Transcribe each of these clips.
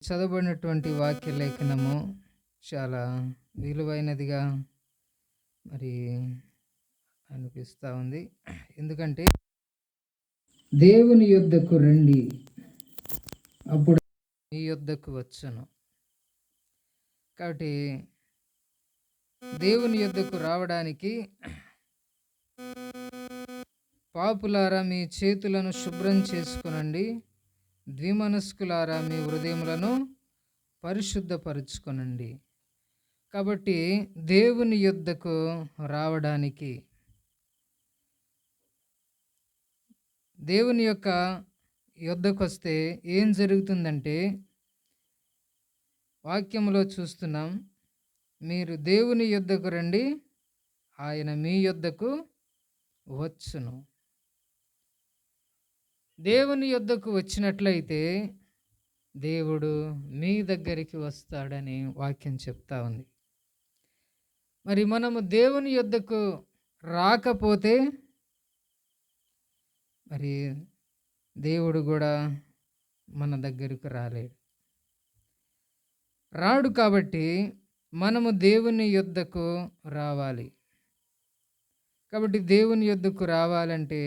చదవబడినటువంటి వాక్య లేఖనము చాలా విలువైనదిగా మరి అనిపిస్తూ ఉంది. ఎందుకంటే దేవుని యొద్దకు రండి, అప్పుడు మీ యొద్దకు వచ్చును. కాబట్టి దేవుని యొద్దకు రావడానికి పాపులారా మీ చేతులను శుభ్రం చేసుకునండి, ద్విమనస్కులారా మీ హృదయములను పరిశుద్ధపరుచుకొనండి. కాబట్టి దేవుని యొద్దకు రావడానికి, దేవుని యొక్క యొద్దకు వస్తే ఏం జరుగుతుందంటే, వాక్యంలో చూస్తున్నాం, మీరు దేవుని యొద్దకు రండి, ఆయన మీ యొద్దకు వచ్చును. దేవుని యొద్దకు వచ్చినట్లయితే దేవుడు మీ దగ్గరికి వస్తాడని వాక్యం చెప్తా ఉంది. మరి మనము దేవుని యొద్దకు రాకపోతే మరి దేవుడు కూడా మన దగ్గరకు రాడు. కాబట్టి మనము దేవుని యొద్దకు రావాలి. కాబట్టి దేవుని యొద్దకు రావాలంటే,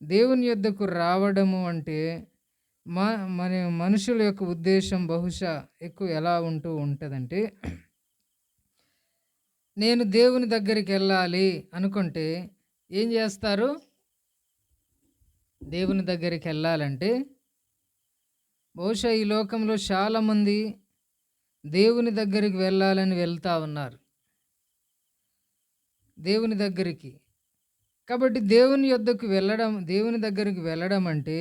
దేవుని యొద్దకు రావడము అంటే మన మనుషుల యొక్క ఉద్దేశం బహుశా ఎక్కువ ఎలా ఉంటుందంటే, నేను దేవుని దగ్గరికి వెళ్ళాలి అనుకుంటే ఏం చేస్తారు? దేవుని దగ్గరికి వెళ్ళాలంటే బహుశా ఈ లోకంలో చాలామంది దేవుని దగ్గరికి వెళ్ళాలని వెళ్తూ ఉన్నారు, దేవుని దగ్గరికి. కాబట్టి దేవుని యొద్దకు వెళ్ళడం, దేవుని దగ్గరికి వెళ్ళడం అంటే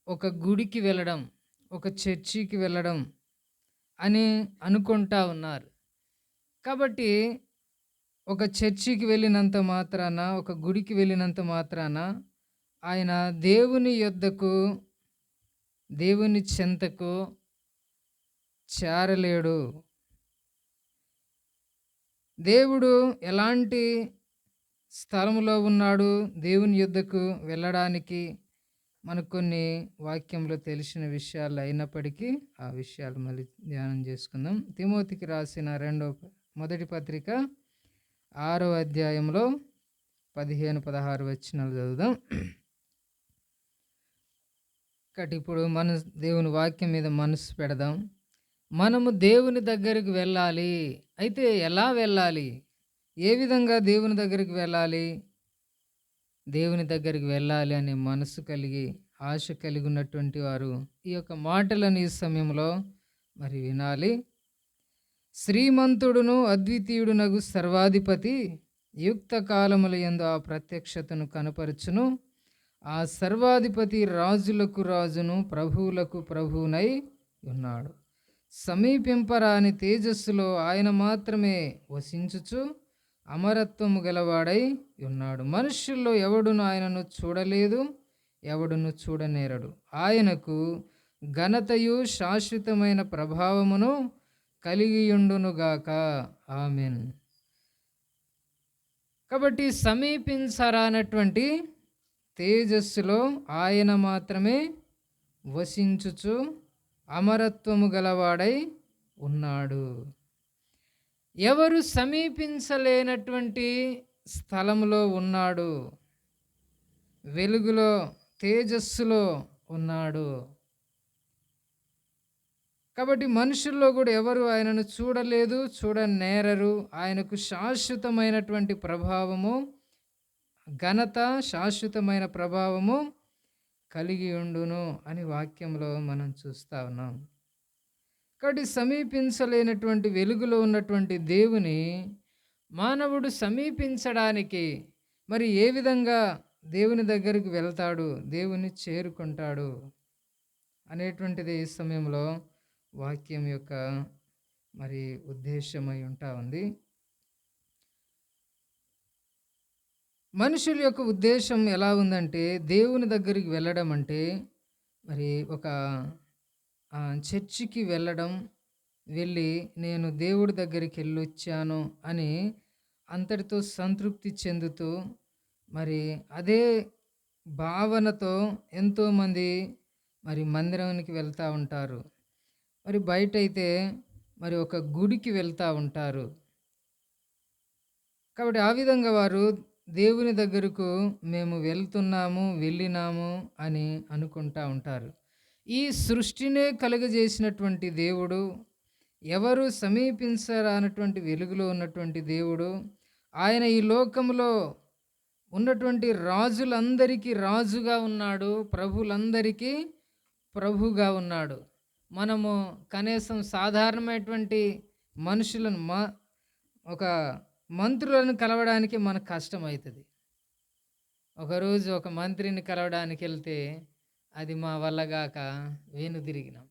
ఒక గుడికి వెళ్ళడం, ఒక చర్చికి వెళ్ళడం అని అనుకుంటా ఉన్నారు. కాబట్టి ఒక చర్చికి వెళ్ళినంత మాత్రాన, ఒక గుడికి వెళ్ళినంత మాత్రాన ఆయన దేవుని యొద్దకు, దేవుని చెంతకు చేరలేడు. దేవుడు ఎలాంటి స్థలంలో ఉన్నాడు? దేవుని యొద్దకు వెళ్ళడానికి మనకు కొన్ని వాక్యంలో తెలిసిన విషయాలు అయినప్పటికీ ఆ విషయాలు మళ్ళీ ధ్యానం చేసుకుందాం. తిమోతికి రాసిన మొదటి పత్రిక 6వ అధ్యాయంలో 15-16 వచనాలు చదువుదాం. కాబట్టి ఇప్పుడు మన దేవుని వాక్యం మీద మనసు పెడదాం. మనము దేవుని దగ్గరికి వెళ్ళాలి. అయితే ఎలా వెళ్ళాలి? ఏ విధంగా దేవుని దగ్గరికి వెళ్ళాలి? దేవుని దగ్గరికి వెళ్ళాలి అనే మనసు కలిగి, ఆశ కలిగి ఉన్నటువంటి వారు ఈ యొక్క మాటలను ఈ సమయంలో మరి వినాలి. శ్రీమంతుడును అద్వితీయుడునగు సర్వాధిపతి యుక్త కాలముల యందు ఆ ప్రత్యక్షతను కనపరచును. ఆ సర్వాధిపతి రాజులకు రాజును, ప్రభువులకు ప్రభువునై ఉన్నాడు. సమీపింపరాని తేజస్సులో ఆయన మాత్రమే వసించుచు అమరత్వము గలవాడై ఉన్నాడు. మనుష్యుల్లో ఎవడును ఆయనను చూడలేదు, ఎవడును చూడనేరడు. ఆయనకు ఘనతయు శాశ్వతమైన ప్రభావమును కలిగియుండునుగాక. ఆమెన్. కాబట్టి సమీపించరానటువంటి తేజస్సులో ఆయన మాత్రమే వసించుచు అమరత్వము గలవాడై ఉన్నాడు. ఎవరు సమీపించలేనటువంటి స్థలములో ఉన్నాడు, వెలుగులో, తేజస్సులో ఉన్నాడు. కాబట్టి మనుషుల్లో కూడా ఎవరు ఆయనను చూడలేదు, చూడనేరరు. ఆయనకు శాశ్వతమైనటువంటి ప్రభావము, ఘనత, శాశ్వతమైన ప్రభావము కలిగి ఉండును అని వాక్యంలో మనం చూస్తూ ఉన్నాం. కాబట్టి సమీపించలేనటువంటి వెలుగులో ఉన్నటువంటి దేవుని మానవుడు సమీపించడానికి మరి ఏ విధంగా దేవుని దగ్గరికి వెళ్తాడు, దేవుని చేరుకుంటాడు అనేటువంటిది ఈ సమయంలో వాక్యం యొక్క మరి ఉద్దేశమై ఉంటా ఉంది. మనుషుల యొక్క ఉద్దేశం ఎలా ఉందంటే, దేవుని దగ్గరికి వెళ్ళడం అంటే మరి ఒక చర్చికి వెళ్ళి నేను దేవుడి దగ్గరికి వెళ్ళొచ్చాను అని అంతటితో సంతృప్తి చెందుతూ మరి అదే భావనతో ఎంతోమంది మరి మందిరానికి వెళ్తూ ఉంటారు. మరి బయటైతే మరి ఒక గుడికి వెళ్తూ ఉంటారు. కాబట్టి ఆ విధంగా వారు దేవుని దగ్గరకు మేము వెళ్తున్నాము, వెళ్ళినాము అని అనుకుంటా ఉంటారు. ఈ సృష్టినే కలుగజేసినటువంటి దేవుడు, ఎవరు సమీపించరానటువంటి వెలుగులో ఉన్నటువంటి దేవుడు, ఆయన ఈ లోకంలో ఉన్నటువంటి రాజులందరికీ రాజుగా ఉన్నాడు, ప్రభులందరికీ ప్రభుగా ఉన్నాడు. మనము కనీసం సాధారణమైనటువంటి మనుషులను ఒక మంత్రులను కలవడానికి మనకు కష్టమవుతుంది. ఒకరోజు ఒక మంత్రిని కలవడానికి వెళ్తే అది మా వల్లగాక వెనుదిరిగినాం.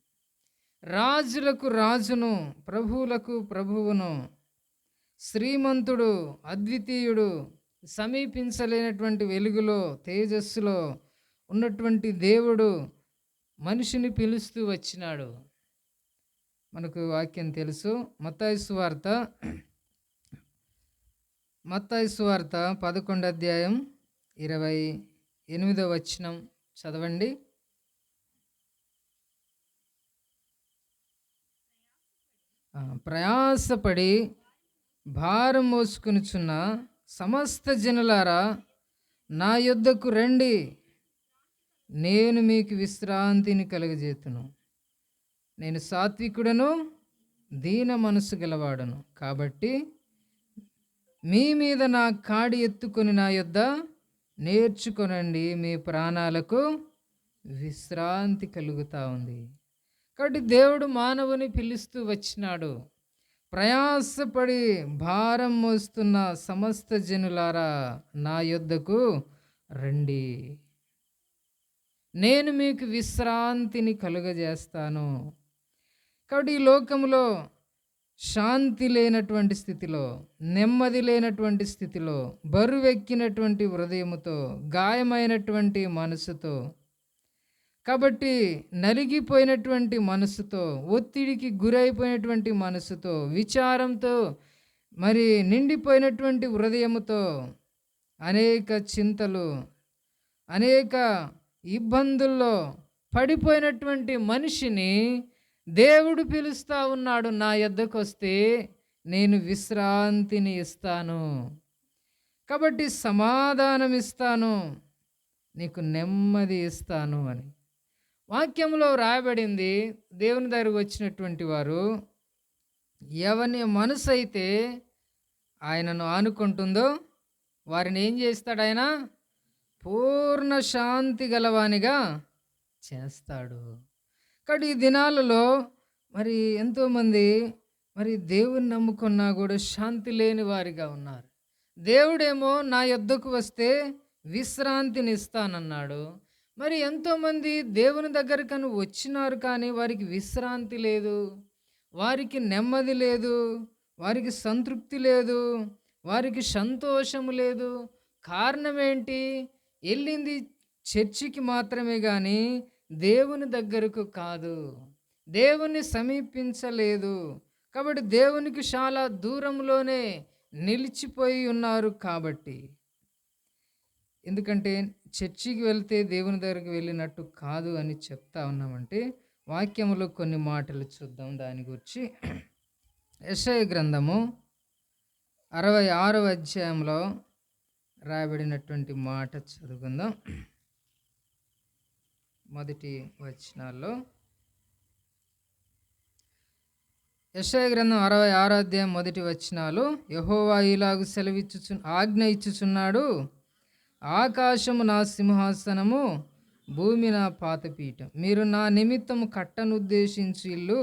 రాజులకు రాజును, ప్రభువులకు ప్రభువును, శ్రీమంతుడు, అద్వితీయుడు, సమీపించలేనటువంటి వెలుగులో, తేజస్సులో ఉన్నటువంటి దేవుడు మనిషిని పిలుస్తూ వచ్చినాడు. మనకు వాక్యం తెలుసు. మత్తయి సువార్త 11 అధ్యాయం 28వ వచనం చదవండి. ప్రయాసపడి భారం మోసుకొనుచున్న సమస్త జనులారా నా యొద్దకు రండి, నేను మీకు విశ్రాంతిని కలుగజేతును. నేను సాత్వికుడను, దీన మనసు గలవాడను, కాబట్టి మీ మీద నా కాడి ఎత్తుకొని నా యొద్ద నేర్చుకొనండి, మీ ప్రాణాలకు విశ్రాంతి కలుగుతూ ఉంది. కాబట్టి దేవుడు మానవుని పిలుస్తూ వచ్చినాడు. ప్రయాసపడి భారం మోస్తున్న సమస్త జనులారా నా యొద్దకు రండి, నేను మీకు విశ్రాంతిని కలుగజేస్తాను. కాబట్టి ఈ లోకంలో శాంతి లేనటువంటి స్థితిలో, నెమ్మది లేనటువంటి స్థితిలో, బరువెక్కినటువంటి హృదయముతో, గాయమైనటువంటి మనసుతో, కాబట్టి నలిగిపోయినటువంటి మనసుతో, ఒత్తిడికి గురైపోయినటువంటి మనసుతో, విచారంతో మరి నిండిపోయినటువంటి హృదయముతో, అనేక చింతలు, అనేక ఇబ్బందుల్లో పడిపోయినటువంటి మనిషిని దేవుడు పిలుస్తూ ఉన్నాడు. నా యొద్దకు వస్తే నేను విశ్రాంతిని ఇస్తాను, కాబట్టి సమాధానం ఇస్తాను, నీకు నెమ్మది ఇస్తాను అని వాక్యంలో రాయబడింది. దేవుని దగ్గరకు వచ్చినటువంటి వారు ఎవరి మనసు అయితే ఆయనను ఆనుకుంటుందో వారిని ఏం చేస్తాడు? ఆయన పూర్ణ శాంతి గలవానిగా చేస్తాడు. కాబట్టి ఈ దినాలలో మరి ఎంతోమంది మరి దేవుని నమ్ముకున్నా కూడా శాంతి లేని వారిగా ఉన్నారు. దేవుడేమో నా యొద్దకు వస్తే విశ్రాంతిని ఇస్తానన్నాడు. మరి ఎంతోమంది దేవుని దగ్గరకను వచ్చినారు, కానీ వారికి విశ్రాంతి లేదు, వారికి నెమ్మది లేదు, వారికి సంతృప్తి లేదు, వారికి సంతోషము లేదు. కారణం ఏంటి? వెళ్ళింది చర్చికి మాత్రమే కానీ దేవుని దగ్గరకు కాదు, దేవుని సమీపించలేదు. కాబట్టి దేవునికి చాలా దూరంలోనే నిలిచిపోయి ఉన్నారు. కాబట్టి ఎందుకంటే చర్చికి వెళ్తే దేవుని దగ్గరికి వెళ్ళినట్టు కాదు అని చెప్తా ఉన్నామంటే వాక్యములో కొన్ని మాటలు చూద్దాం దాని గురించి. యెషయా గ్రంథము 66వ అధ్యాయంలో రాయబడినటువంటి మాట చదువుకుందాం. మొదటి వచనాల్లో యెషయా గ్రంథం 66వ అధ్యాయం మొదటి వచనాలు. యెహోవా ఇలాగు ఆజ్ఞ ఇచ్చుచున్నాడు, ఆకాశము నా సింహాసనము, భూమి నా పాదపీఠం. మీరు నా నిమిత్తము కట్టనుద్దేశించు ఇల్లు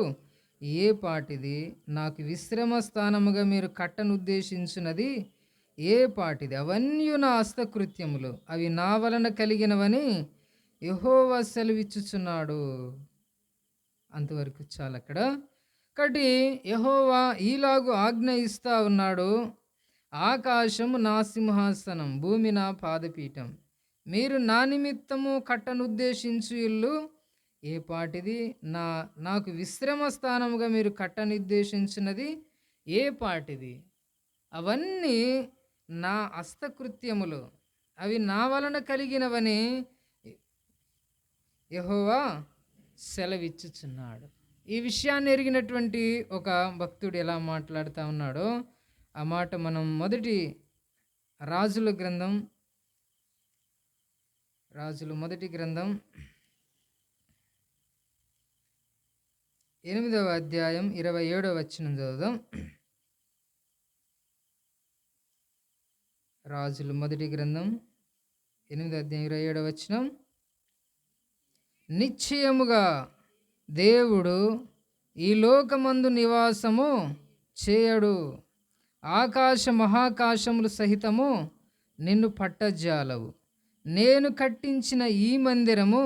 ఏ పాటిది? నాకు విశ్రమ స్థానముగా మీరు కట్టనుద్దేశించినది ఏ పాటిది? అవన్నీ నా హస్తకృత్యములు, అవి నా వలన కలిగినవని యెహోవా సెలవిచ్చుచున్నాడు. అంతవరకు చాలు అక్కడ. కాబట్టి యెహోవా ఈలాగు ఆజ్ఞ ఇస్తా ఉన్నాడు, ఆకాశము నా సింహాసనం, భూమి నా పాదపీఠం. మీరు నా నిమిత్తము కట్టనుద్దేశించు ఇల్లు ఏ పాటిది? నాకు విశ్రమ స్థానముగా మీరు కట్టనుద్దేశించినది ఏ పాటిది? అవన్నీ నా హస్తకృత్యములు, అవి నా వలన కలిగినవని యెహోవా సెలవిచ్చుచున్నాడు. ఈ విషయాన్ని ఎరిగినటువంటి ఒక భక్తుడు ఎలా మాట్లాడుతూ ఉన్నాడో ఆ మాట మనం మొదటి రాజుల గ్రంథం మొదటి గ్రంథం 8వ అధ్యాయం 27వ వచనం చదువుదాం. రాజులు మొదటి గ్రంథం 8వ అధ్యాయం 27వ వచనం. నిశ్చయముగా దేవుడు ఈ లోకమందు నివాసము చేయడు, ఆకాశ మహాకాశములు సహితము నిన్ను పట్టజాలవు. నేను కట్టించిన ఈ మందిరము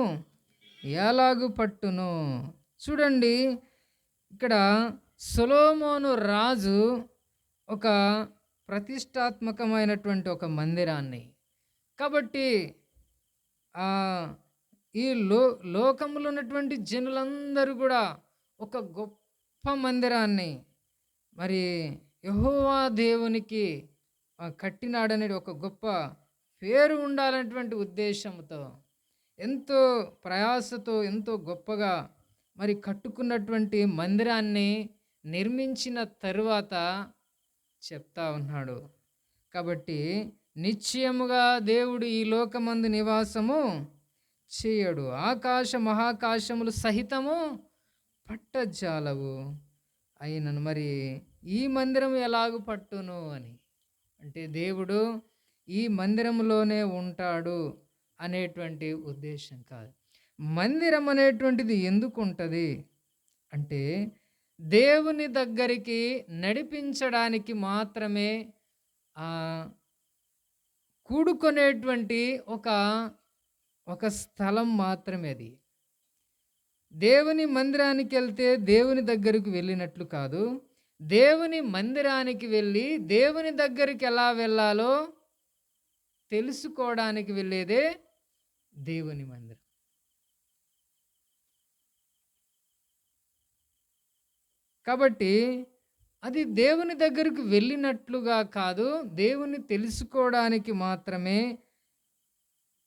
ఎలాగు పట్టును. చూడండి, ఇక్కడ సొలొమోను రాజు ఒక ప్రతిష్టాత్మకమైనటువంటి ఒక మందిరాన్ని, కాబట్టి ఈ లోకంలో ఉన్నటువంటి జనులందరూ కూడా ఒక గొప్ప మందిరాన్ని మరి యెహోవా దేవునికి కట్టినాడనేది ఒక గొప్ప పేరు ఉండాలనేటువంటి ఉద్దేశంతో ఎంతో ప్రయాసతో ఎంతో గొప్పగా మరి కట్టుకున్నటువంటి మందిరాన్ని నిర్మించిన తరువాత చెప్తా ఉన్నాడు. కాబట్టి నిశ్చయముగా దేవుడు ఈ లోకమందు నివాసము చేయడు, ఆకాశ మహాకాశములు సహితము పట్టజాలవు అయినను. మరి ఈ మందిరం ఎలాగు పట్టును అని అంటే దేవుడు ఈ మందిరంలోనే ఉంటాడు అనేటువంటి ఉద్దేశం కాదు. మందిరం అనేటువంటిది ఎందుకు ఉంటుంది అంటే దేవుని దగ్గరికి నడిపించడానికి మాత్రమే కూడుకునేటువంటి ఒక స్థలం మాత్రమే అది. దేవుని మందిరానికి వెళ్తే దేవుని దగ్గరికి వెళ్ళినట్లు కాదు, దేవుని మందిరానికి వెళ్ళి దేవుని దగ్గరికి ఎలా వెళ్ళాలో తెలుసుకోవడానికి వెళ్ళేదే దేవుని మందిరం. కాబట్టి అది దేవుని దగ్గరికి వెళ్ళినట్లుగా కాదు, దేవుని తెలుసుకోవడానికి మాత్రమే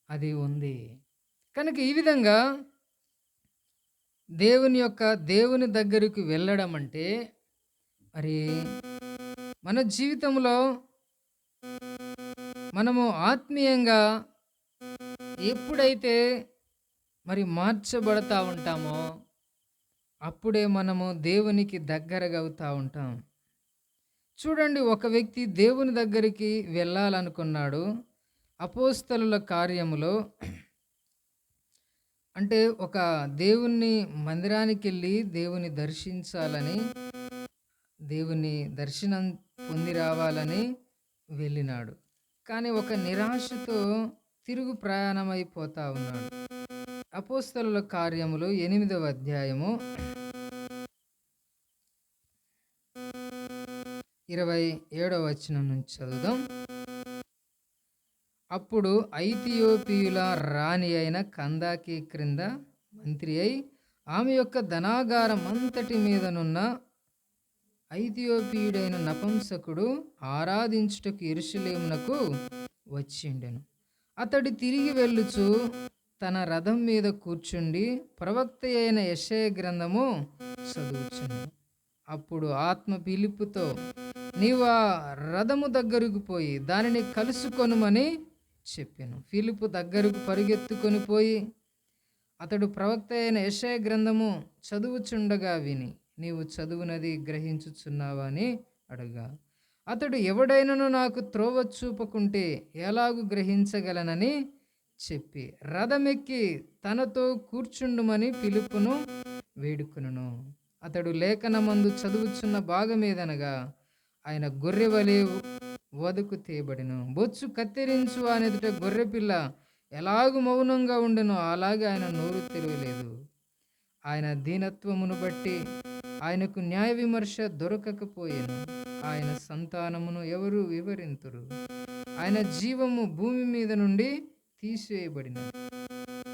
అది ఉంది. కనుక ఈ విధంగా దేవుని దగ్గరికి వెళ్ళడం అంటే మరి మన జీవితంలో మనము ఆత్మీయంగా ఎప్పుడైతే మరి మార్చబడతా ఉంటామో అప్పుడే మనము దేవునికి దగ్గరగా అవుతూ ఉంటాం. చూడండి, ఒక వ్యక్తి దేవుని దగ్గరికి వెళ్ళాలనుకున్నాడు. అపోస్తలుల కార్యములో అంటే ఒక దేవుని మందిరానికి వెళ్ళి దేవుని దర్శించాలని, దేవుని దర్శనం పొంది రావాలని వెళ్ళినాడు. కానీ ఒక నిరాశతో తిరుగు ప్రయాణం అయిపోతా ఉన్నాడు. అపోస్తలుల కార్యములు 8వ అధ్యాయము 27వ వచనం నుంచి చదువుదాం. అప్పుడు ఐథియోపియుల రాణి అయిన కందాకి క్రింద మంత్రి అయి ఆమె యొక్క ధనాగారం అంతటి మీదనున్న ఐథియోపియుడైన నపుంసకుడు ఆరాధించుటకు యెరూషలేమునకు వచ్చిండెను. అతడు తిరిగి వెళ్ళుచు తన రథం మీద కూర్చుండి ప్రవక్త అయిన యెషయా గ్రంథము చదువుచుండెను. అప్పుడు ఆత్మ ఫిలిప్పుతో, నీవు ఆ రథము దగ్గరకు పోయి దానిని కలుసుకొనుమని చెప్పాను. ఫిలిప్పు దగ్గరకు పరిగెత్తుకొని పోయి అతడు ప్రవక్త అయిన యెషయా గ్రంథము చదువుచుండగా విని, నీవు చదువునది గ్రహించుచున్నావా అని అడుగా. అతడు, ఎవడైనను నాకు త్రోవ చూపకుంటే ఎలాగు గ్రహించగలనని చెప్పి రథమెక్కి తనతో కూర్చుండుమని ఫిలిప్పును వేడుకొనెను. అతడు లేఖనమందు చదువుచున్న భాగమేదనగా ఆయన గొర్రెవలే వధకు తేబడిను. బొచ్చు కత్తిరించు అనేదుట గొర్రెపిల్ల ఎలాగు మౌనంగా ఉండెనో అలాగే ఆయన నోరు తెరవలేదు. ఆయన దీనత్వమును బట్టి ఆయనకు న్యాయ విమర్శ దొరకకపోయేను. ఆయన సంతానమును ఎవరు వివరింతురు? ఆయన జీవము భూమి మీద నుండి తీసివేయబడిన.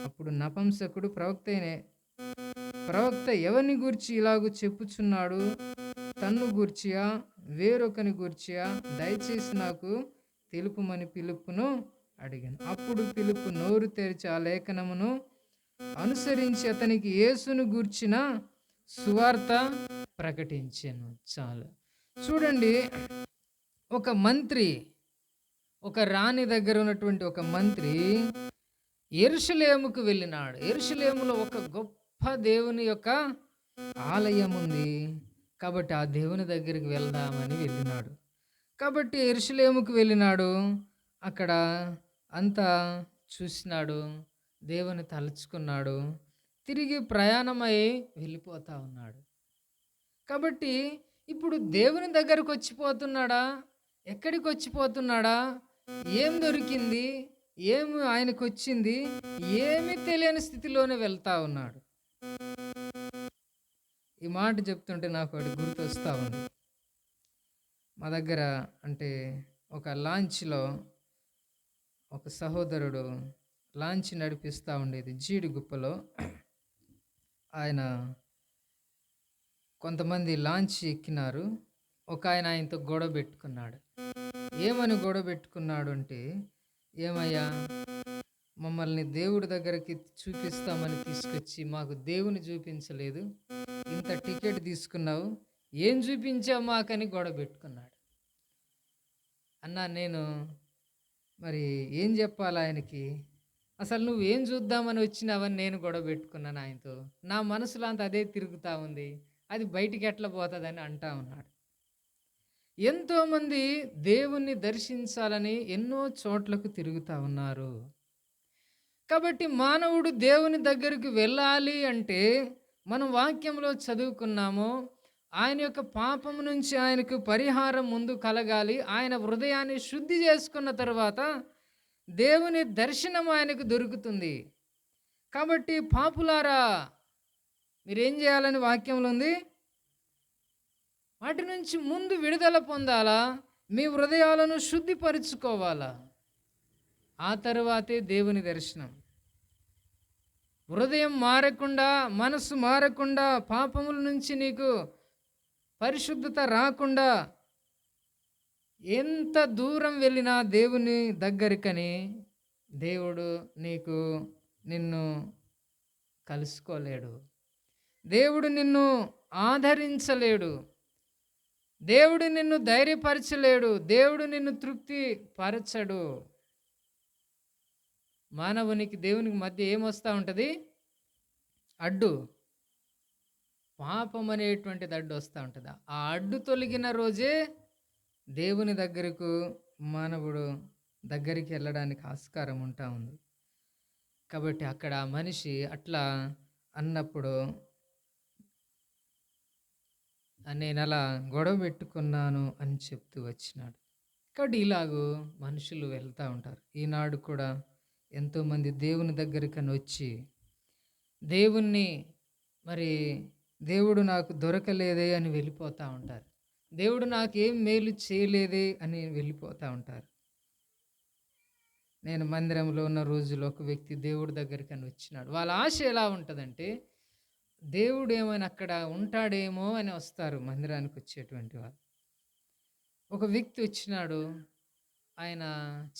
అప్పుడు నపుంసకుడు ప్రవక్త ఎవరిని గూర్చి ఇలాగూ చెప్పుచున్నాడు? తన్ను గూర్చియా వేరొకని గూర్చియా? దయచేసి నాకు తెలుపుమని ఫిలిప్పును అడిగాను. అప్పుడు ఫిలిప్పు నోరు తెరిచి ఆ లేఖనమును అనుసరించి అతనికి యేసును గూర్చిన సువార్త ప్రకటించెను. చాలు. చూడండి, ఒక మంత్రి, ఒక రాణి దగ్గర ఉన్నటువంటి ఒక మంత్రి యెరూషలేముకు వెళ్ళినాడు. యెరూషలేములో ఒక గొప్ప దేవుని యొక్క ఆలయం ఉంది. కాబట్టి ఆ దేవుని దగ్గరికి వెళ్దామని వెళ్ళినాడు. కాబట్టి యెరూషలేముకు వెళ్ళినాడు. అక్కడ అంతా చూసినాడు. దేవుని తలుచుకున్నాడు. తిరిగి ప్రయాణమై వెళ్ళిపోతా ఉన్నాడు. కాబట్టి ఇప్పుడు దేవుని దగ్గరకు వచ్చిపోతున్నాడా? ఎక్కడికి వచ్చిపోతున్నాడా? ఏం దొరికింది? ఏమి ఆయనకొచ్చింది? ఏమీ తెలియని స్థితిలోనే వెళ్తా ఉన్నాడు. ఈ మాట చెప్తుంటే నాకు ఒకటి గుర్తొస్తా ఉంది. మా దగ్గర అంటే ఒక లాంచ్‌లో ఒక సహోదరుడు లాంచ్ నడిపిస్తా ఉండేది జీడిగుప్పలో. ఆయన కొంతమంది లాంచ్ ఎక్కినారు. ఒకాయన ఆయనతో గొడవ పెట్టుకున్నాడు. ఏమని గొడవ పెట్టుకున్నాడు అంటే, "ఏమయ్యా, మమ్మల్ని దేవుడి దగ్గరికి చూపిస్తామని తీసుకొచ్చి మాకు దేవుని చూపించలేదు. ఇంత టికెట్ తీసుకున్నావు. ఏం చూపించావు మాకని" గొడవ పెట్టుకున్నాడు. అన్నా నేను మరి ఏం చెప్పాలి ఆయనకి? అసలు నువ్వేం చూద్దామని వచ్చినావని నేను గొడవ పెట్టుకున్నాను ఆయనతో. నా మనసులో అంతా అదే తిరుగుతా ఉంది. అది బయటికి ఎట్లా పోతదని అంటా ఉన్నాడు. ఎంతోమంది దేవుణ్ణి దర్శించాలని ఎన్నో చోట్లకు తిరుగుతా ఉన్నారు. కాబట్టి మానవుడు దేవుని దగ్గరికి వెళ్ళాలి అంటే మనం వాక్యంలో చదువుకున్నాము. ఆయన యొక్క పాపం నుంచి ఆయనకు పరిహారం ముందు కలగాలి. ఆయన హృదయాన్ని శుద్ధి చేసుకున్న తర్వాత దేవుని దర్శనం ఆయనకు దొరుకుతుంది. కాబట్టి పాపులారా, మీరేం చేయాలని వాక్యంలో ఉంది? వాటి నుంచి ముందు విడుదల పొందాలా? మీ హృదయాలను శుద్ధిపరుచుకోవాలా? ఆ తరువాతే దేవుని దర్శనం. హృదయం మారకుండా, మనసు మారకుండా, పాపముల నుంచి నీకు పరిశుద్ధత రాకుండా ఎంత దూరం వెళ్ళినా దేవుని దగ్గరికని దేవుడు నిన్ను కలుసుకోలేడు. దేవుడు నిన్ను ఆదరించలేడు. దేవుడు నిన్ను ధైర్యపరచలేడు. దేవుడు నిన్ను తృప్తి పరచడు. మానవునికి దేవునికి మధ్య ఏమొస్తూ ఉంటుంది? అడ్డు. పాపం అనేటువంటిది అడ్డు వస్తూ ఉంటుంది. ఆ అడ్డు తొలగిన రోజే దేవుని దగ్గరకు మానవుడు దగ్గరికి వెళ్ళడానికి ఆస్కారం ఉంటా ఉంది. కాబట్టి అక్కడ మనిషి అట్లా అన్నప్పుడు, నేను అలా గొడవ పెట్టుకున్నాను అని చెప్తూ వచ్చినాడు. కాబట్టి ఇలాగూ మనుషులు వెళ్తూ ఉంటారు. ఈనాడు కూడా ఎంతోమంది దేవుని దగ్గరికని వచ్చి దేవుణ్ణి మరి దేవుడు నాకు దొరకలేదే అని వెళ్ళిపోతూ ఉంటారు. దేవుడు నాకేం మేలు చేయలేదే అని వెళ్ళిపోతూ ఉంటారు. నేను మందిరంలో ఉన్న రోజులో ఒక వ్యక్తి దేవుడి దగ్గరికని వచ్చినాడు. వాళ్ళ ఆశ ఎలా ఉంటుందంటే, దేవుడు ఏమైనా అక్కడ ఉంటాడేమో అని వస్తారు మందిరానికి వచ్చేటువంటి వాళ్ళు. ఒక వ్యక్తి వచ్చినాడు. ఆయన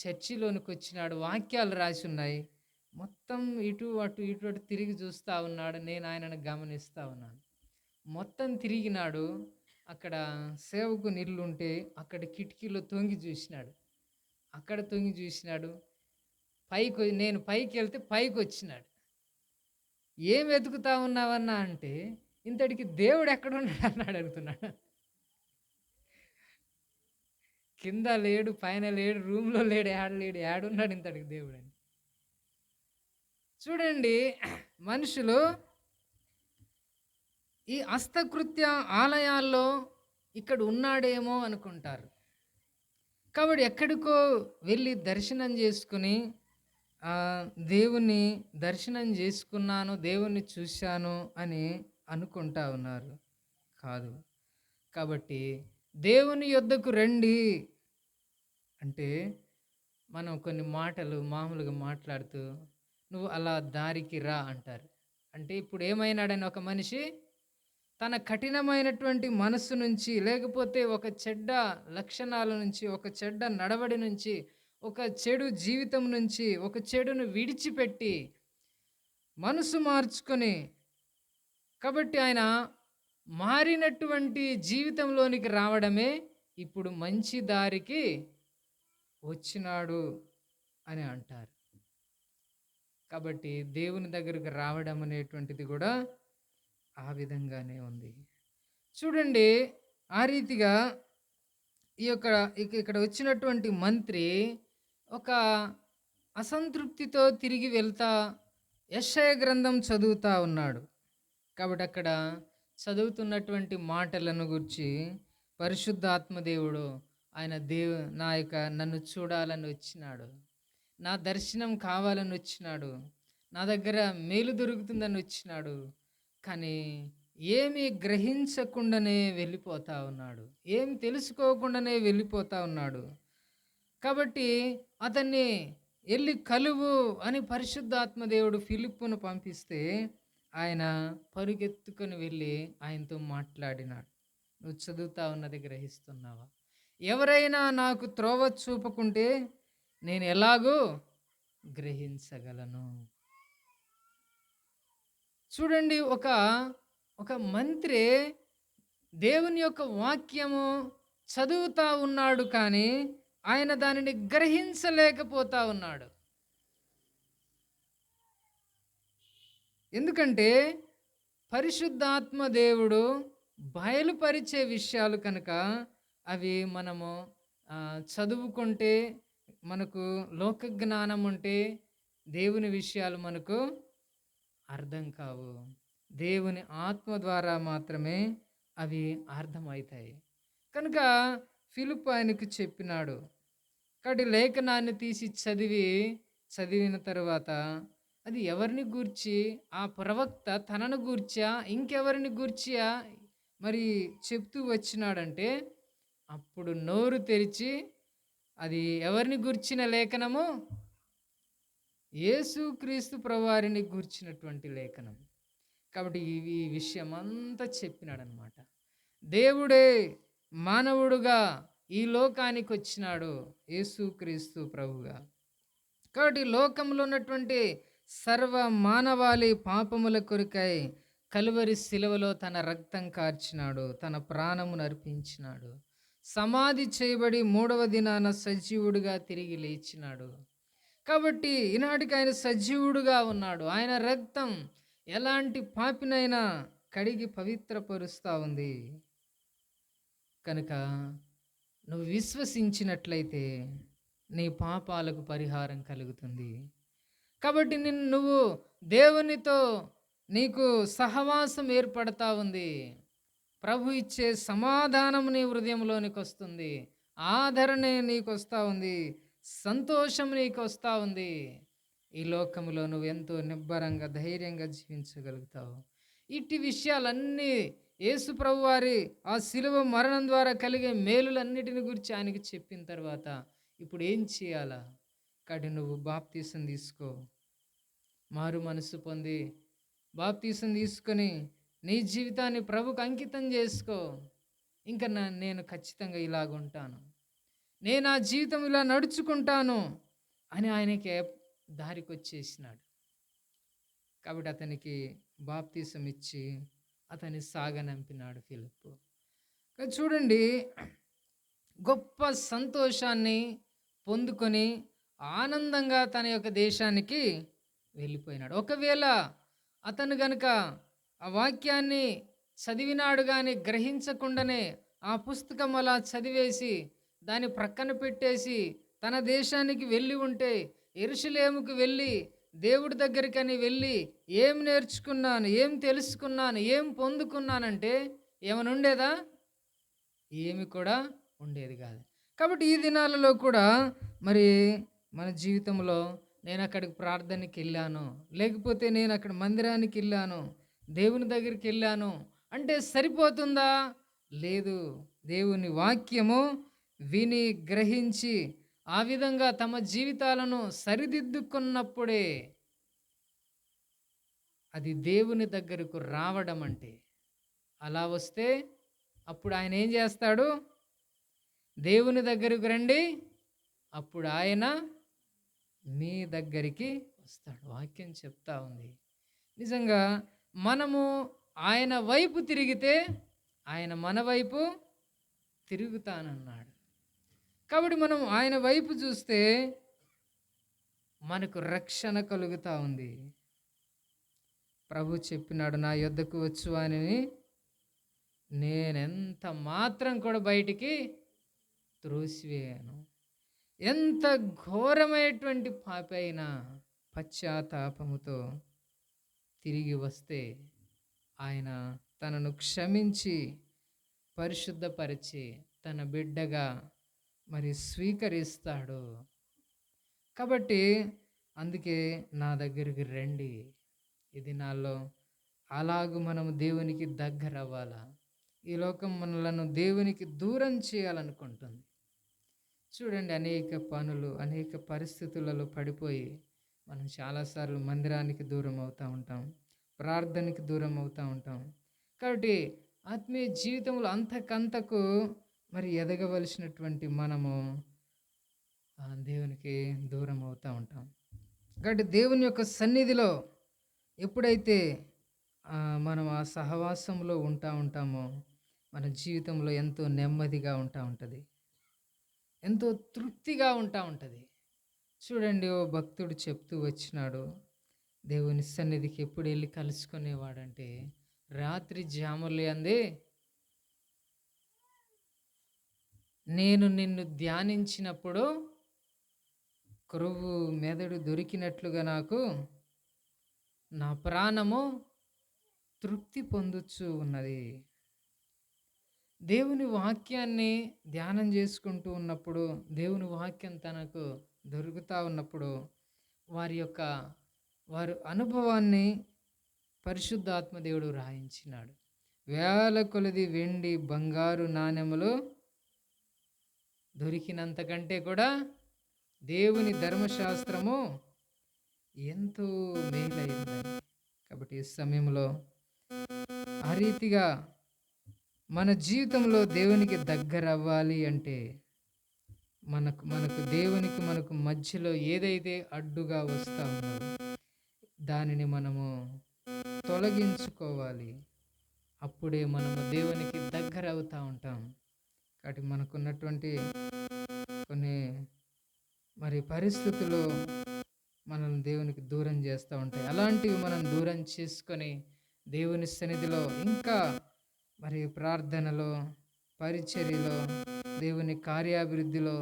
చర్చిలోనికి వచ్చినాడు. వాక్యాలు రాసి ఉన్నాయి. మొత్తం ఇటు అటు ఇటు అటు తిరిగి చూస్తూ ఉన్నాడు. నేను ఆయనను గమనిస్తూ ఉన్నాను. మొత్తం తిరిగినాడు. అక్కడ సేవకుని ఇల్లు ఉంటే అక్కడ కిటికీలో తొంగి చూసినాడు. అక్కడ తొంగి చూసినాడు. నేను పైకి వెళ్తే పైకి వచ్చినాడు. ఏం వెతుకుతా ఉన్నావన్నా అంటే, ఇంతటికి దేవుడు ఎక్కడున్నాడు అన్నాడు, అడుగుతున్నాడు. కింద లేడు, పైన లేడు, రూమ్లో లేడు, ఏడున్నాడు ఇంతటికి దేవుడు అని. చూడండి, మనుషులు ఈ హస్తకృత్య ఆలయాల్లో ఇక్కడ ఉన్నాడేమో అనుకుంటారు. కాబట్టి ఎక్కడికో వెళ్ళి దర్శనం చేసుకుని దేవుని దర్శనం చేసుకున్నాను, దేవుణ్ణి చూశాను అని అనుకుంటా ఉన్నారు. కాదు. కాబట్టి దేవుని యొద్దకు రండి అంటే మనం కొన్ని మాటలు మామూలుగా మాట్లాడుతూ నువ్వు అలా దారికి రా అంటారు. అంటే ఇప్పుడు ఏమైనాడని ఒక మనిషి తన కఠినమైనటువంటి మనస్సు నుంచి, లేకపోతే ఒక చెడ్డ లక్షణాల నుంచి, ఒక చెడ్డ నడవడి నుంచి, ఒక చెడు జీవితం నుంచి, ఒక చెడును విడిచిపెట్టి మనసు మార్చుకొని, కాబట్టి ఆయన మారినటువంటి జీవితంలోనికి రావడమే ఇప్పుడు మంచి దారికి వచ్చినాడు అని అంటారు. కాబట్టి దేవుని దగ్గరికి రావడం అనేటువంటిది కూడా ఆ విధంగానే ఉంది. చూడండి, ఆ రీతిగా ఈ యొక్క ఇక్కడ వచ్చినటువంటి మంత్రి ఒక అసంతృప్తితో తిరిగి వెళ్తా యెషయా గ్రంథం చదువుతా ఉన్నాడు. కాబట్టి అక్కడ చదువుతున్నటువంటి మాటలను గురించి పరిశుద్ధాత్మ దేవుడు ఆయన నా యొక్క నన్ను చూడాలని వచ్చినాడు, నా దర్శనం కావాలని వచ్చినాడు, నా దగ్గర మేలు దొరుకుతుందని వచ్చినాడు. కానీ ఏమీ గ్రహించకుండానే వెళ్ళిపోతా ఉన్నాడు, ఏం తెలుసుకోకుండానే వెళ్ళిపోతా ఉన్నాడు. కాబట్టి అతన్ని వెళ్ళి కలువు అని పరిశుద్ధాత్మ దేవుడు ఫిలిప్పును పంపిస్తే ఆయన పరుగెత్తుకొని వెళ్ళి ఆయనతో మాట్లాడినాడు. నువ్వు చదువుతా ఉన్నది గ్రహిస్తున్నావా? ఎవరైనా నాకు త్రోవ చూపకుంటే నేను ఎలాగో గ్రహించగలను. చూడండి, ఒక మంత్రి దేవుని యొక్క వాక్యము చదువుతా ఉన్నాడు, కానీ ఆయన దానిని గ్రహించలేకపోతా ఉన్నాడు. ఎందుకంటే పరిశుద్ధాత్మ దేవుడు బయలుపరిచే విషయాలు కనుక అవి మనము చదువుకుంటే, మనకు లోక జ్ఞానం ఉంటే దేవుని విషయాలు మనకు అర్థం కావు. దేవుని ఆత్మ ద్వారా మాత్రమే అవి అర్థమవుతాయి. కనుక ఫిలిప్పు ఆయనకు చెప్పినాడు. కాబట్టి లేఖనాన్ని తీసి చదివిన తరువాత అది ఎవరిని గూర్చి, ఆ ప్రవక్త తనను గూర్చా ఇంకెవరిని గూర్చా మరి చెప్తూ వచ్చినాడంటే, అప్పుడు నోరు తెరిచి అది ఎవరిని గూర్చిన లేఖనము? యేసుక్రీస్తు ప్రభువారిని గూర్చినటువంటి లేఖనం. కాబట్టి ఈ విషయం అంతా చెప్పినాడనమాట. దేవుడే మానవుడుగా ఈ లోకానికి వచ్చినాడు, యేసుక్రీస్తు ప్రభువుగా. కాబట్టి లోకంలో ఉన్నటువంటి సర్వ మానవాళి పాపముల కొరకై కలువరి శిలువలో తన రక్తం కార్చినాడు, తన ప్రాణమును అర్పించినాడు, సమాధి చేయబడి 3వ దినాన సజీవుడిగా తిరిగి లేచినాడు. కాబట్టి ఈనాటికి ఆయన సజీవుడుగా ఉన్నాడు. ఆయన రక్తం ఎలాంటి పాపినైనా కడిగి పవిత్రపరుస్తూ ఉంది. కనుక నువ్వు విశ్వసించినట్లయితే నీ పాపాలకు పరిహారం కలుగుతుంది. కాబట్టి నువ్వు దేవునితో నీకు సహవాసం ఏర్పడతా ఉంది. ప్రభు ఇచ్చే సమాధానం నీ హృదయంలోనికి వస్తుంది, ఆదరణ నీకు వస్తూ ఉంది, సంతోషం నీకు వస్తూ ఉంది. ఈ లోకంలో నువ్వు ఎంతో నిబ్బరంగా ధైర్యంగా జీవించగలుగుతావు. ఇట్టి విషయాలన్నీ యేసు ప్రభు వారి ఆ శిలువ మరణం ద్వారా కలిగే మేలులన్నిటిని గురించి ఆయనకి చెప్పిన తర్వాత ఇప్పుడు ఏం చేయాలా? కాబట్టి నువ్వు బాప్తీసం తీసుకో, మారు మనసు పొంది బాప్తీసం తీసుకొని నీ జీవితాన్ని ప్రభుకు అంకితం చేసుకో. ఇంకా నేను ఖచ్చితంగా ఇలాగుంటాను, నేను ఆ జీవితం ఇలా నడుచుకుంటాను అని ఆయనకి దారికి వచ్చేసినాడు. కాబట్టి అతనికి బాప్తీసం ఇచ్చి అతన్ని సాగనంపినాడు ఫిలిప్పు. చూడండి, గొప్ప సంతోషాన్ని పొందుకొని ఆనందంగా తన యొక్క దేశానికి వెళ్ళిపోయినాడు. ఒకవేళ అతను గనుక ఆ వాక్యాన్ని చదివినాడు కానీ గ్రహించకుండానే ఆ పుస్తకం అలా చదివేసి దాన్ని ప్రక్కన పెట్టేసి తన దేశానికి వెళ్ళి ఉంటే, యెరూషలేముకు వెళ్ళి దేవుడి దగ్గరికని వెళ్ళి ఏం నేర్చుకున్నాను, ఏం తెలుసుకున్నాను, ఏం పొందుకున్నానంటే ఏమైనా ఉండేదా? ఏమి కూడా ఉండేది కాదు. కాబట్టి ఈ దినాలలో కూడా మరి మన జీవితంలో నేను అక్కడికి ప్రార్థనకి వెళ్ళాను, లేకపోతే నేను అక్కడ మందిరానికి వెళ్ళాను, దేవుని దగ్గరికి వెళ్ళాను అంటే సరిపోతుందా? లేదు. దేవుని వాక్యము విని గ్రహించి ఆ విధంగా తమ జీవితాలను సరిదిద్దుకున్నప్పుడే అది దేవుని దగ్గరకు రావడం అంటే. అలా వస్తే అప్పుడు ఆయన ఏం చేస్తాడు? దేవుని దగ్గరకు రండి, అప్పుడు ఆయన మీ దగ్గరికి వస్తాడు. వాక్యం చెప్తా ఉంది. నిజంగా మనము ఆయన వైపు తిరిగితే ఆయన మన వైపు తిరుగుతానన్నాడు. కాబట్టి మనం ఆయన వైపు చూస్తే మనకు రక్షణ కలుగుతా ఉంది. ప్రభు చెప్పినాడు, నా యొద్దకు వచ్చు వానిని నేనెంత మాత్రం కూడా బయటికి త్రోసివేయను. ఎంత ఘోరమైనటువంటి పాపి అయినా పశ్చాత్తాపముతో తిరిగి వస్తే ఆయన తనను క్షమించి పరిశుద్ధపరిచి తన బిడ్డగా మరి స్వీకరిస్తాడు. కాబట్టి అందుకే నా దగ్గరికి రండి. ఈ దినాల్లో అలాగూ మనం దేవునికి దగ్గర అవ్వాలా. ఈ లోకం మనలను దేవునికి దూరం చేయాలనుకుంటుంది. చూడండి, అనేక పనులు, అనేక పరిస్థితులలో పడిపోయి మనం చాలాసార్లు మందిరానికి దూరం అవుతూ ఉంటాం, ప్రార్థనకి దూరం అవుతూ ఉంటాం. కాబట్టి ఆత్మీయ జీవితంలో అంతకంతకు మరి ఎదగవలసినటువంటి మనము దేవునికి దూరం అవుతూ ఉంటాం. కాబట్టి దేవుని యొక్క సన్నిధిలో ఎప్పుడైతే మనం ఆ సహవాసంలో ఉంటామో మన జీవితంలో ఎంతో నెమ్మదిగా ఉంటుంది, ఎంతో తృప్తిగా ఉంటుంది. చూడండి, ఓ భక్తుడు చెప్తూ వచ్చినాడు, దేవుని సన్నిధికి ఎప్పుడు వెళ్ళి కలుసుకునేవాడంటే రాత్రి జాములు అందే నేను నిన్ను ధ్యానించినప్పుడు క్రొవ్వు మెదడు దొరికినట్లుగా నాకు నా ప్రాణము తృప్తి పొందుచు ఉన్నది. దేవుని వాక్యాన్ని ధ్యానం చేసుకుంటూ ఉన్నప్పుడు, దేవుని వాక్యం తనకు దొరుకుతూ ఉన్నప్పుడు వారి అనుభవాన్ని పరిశుద్ధాత్మ దేవుడు రాయించినాడు. వేల కొలది వెండి బంగారు నాణెములు దొరికినంతకంటే కూడా దేవుని ధర్మశాస్త్రము ఎంతో మేలైందని. కాబట్టి ఈ సమయంలో ఆ రీతిగా మన జీవితంలో దేవునికి దగ్గర అవ్వాలి అంటే మనకు దేవునికి మనకు మధ్యలో ఏదైతే అడ్డుగా వస్తూ ఉన్నదో దానిని మనము తొలగించుకోవాలి. అప్పుడే మనము దేవునికి దగ్గర అవుతూ ఉంటాం. కాబట్టి మనకున్నటువంటి కొన్ని మరి పరిస్థితులు మనల్ని దేవునికి దూరం చేస్తూ ఉంటాయి. అలాంటివి మనం దూరం చేసుకొని దేవుని సన్నిధిలో ఇంకా మరి ప్రార్థనలో, పరిచర్యలో, దేవుని కార్యాభివృద్ధిలో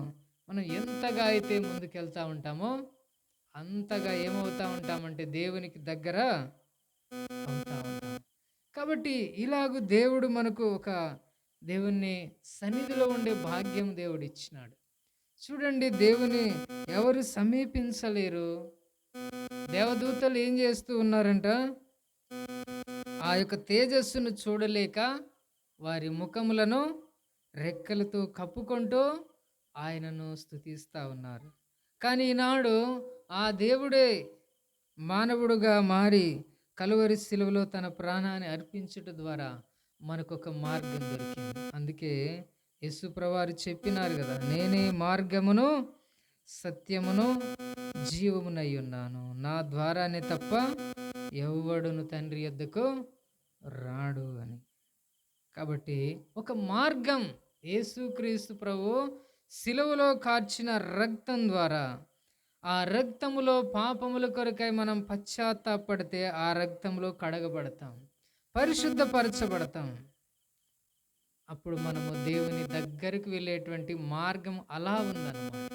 మనం ఎంతగా అయితే ముందుకెళ్తూ ఉంటామో అంతగా ఏమవుతూ ఉంటామంటే దేవునికి దగ్గర అవుతూ ఉంటాం. కాబట్టి ఇలాగూ దేవుడు మనకు ఒక దేవుని సన్నిధిలో ఉండే భాగ్యం దేవుడు ఇచ్చినాడు. చూడండి, దేవుని ఎవరు సమీపించలేరు. దేవదూతలు ఏం చేస్తూ ఉన్నారంట, ఆ యొక్క తేజస్సును చూడలేక వారి ముఖములను రెక్కలతో కప్పుకుంటూ ఆయనను స్తుతిస్తూ ఉన్నారు. కానీ ఈనాడు ఆ దేవుడే మానవుడుగా మారి కలువరి శిలువలో తన ప్రాణాన్ని అర్పించుట ద్వారా మనకొక మార్గం దొరికింది. అందుకే యేసు ప్రభువారు చెప్పినారు కదా, నేనే మార్గమును సత్యమును జీవమునై ఉన్నాను, నా ద్వారానే తప్ప ఎవ్వడును తండ్రి యొద్దకు రాడు అని. కాబట్టి ఒక మార్గం యేసుక్రీస్తు ప్రభు శిలువలో కార్చిన రక్తం ద్వారా, ఆ రక్తములో పాపముల కొరకై మనం పశ్చాత్తాపడితే ఆ రక్తంలో కడగబడతాం, పరిశుద్ధపరచబడతాం. అప్పుడు మనము దేవుని దగ్గరకు వెళ్ళేటువంటి మార్గం అలా ఉందన్నమాట.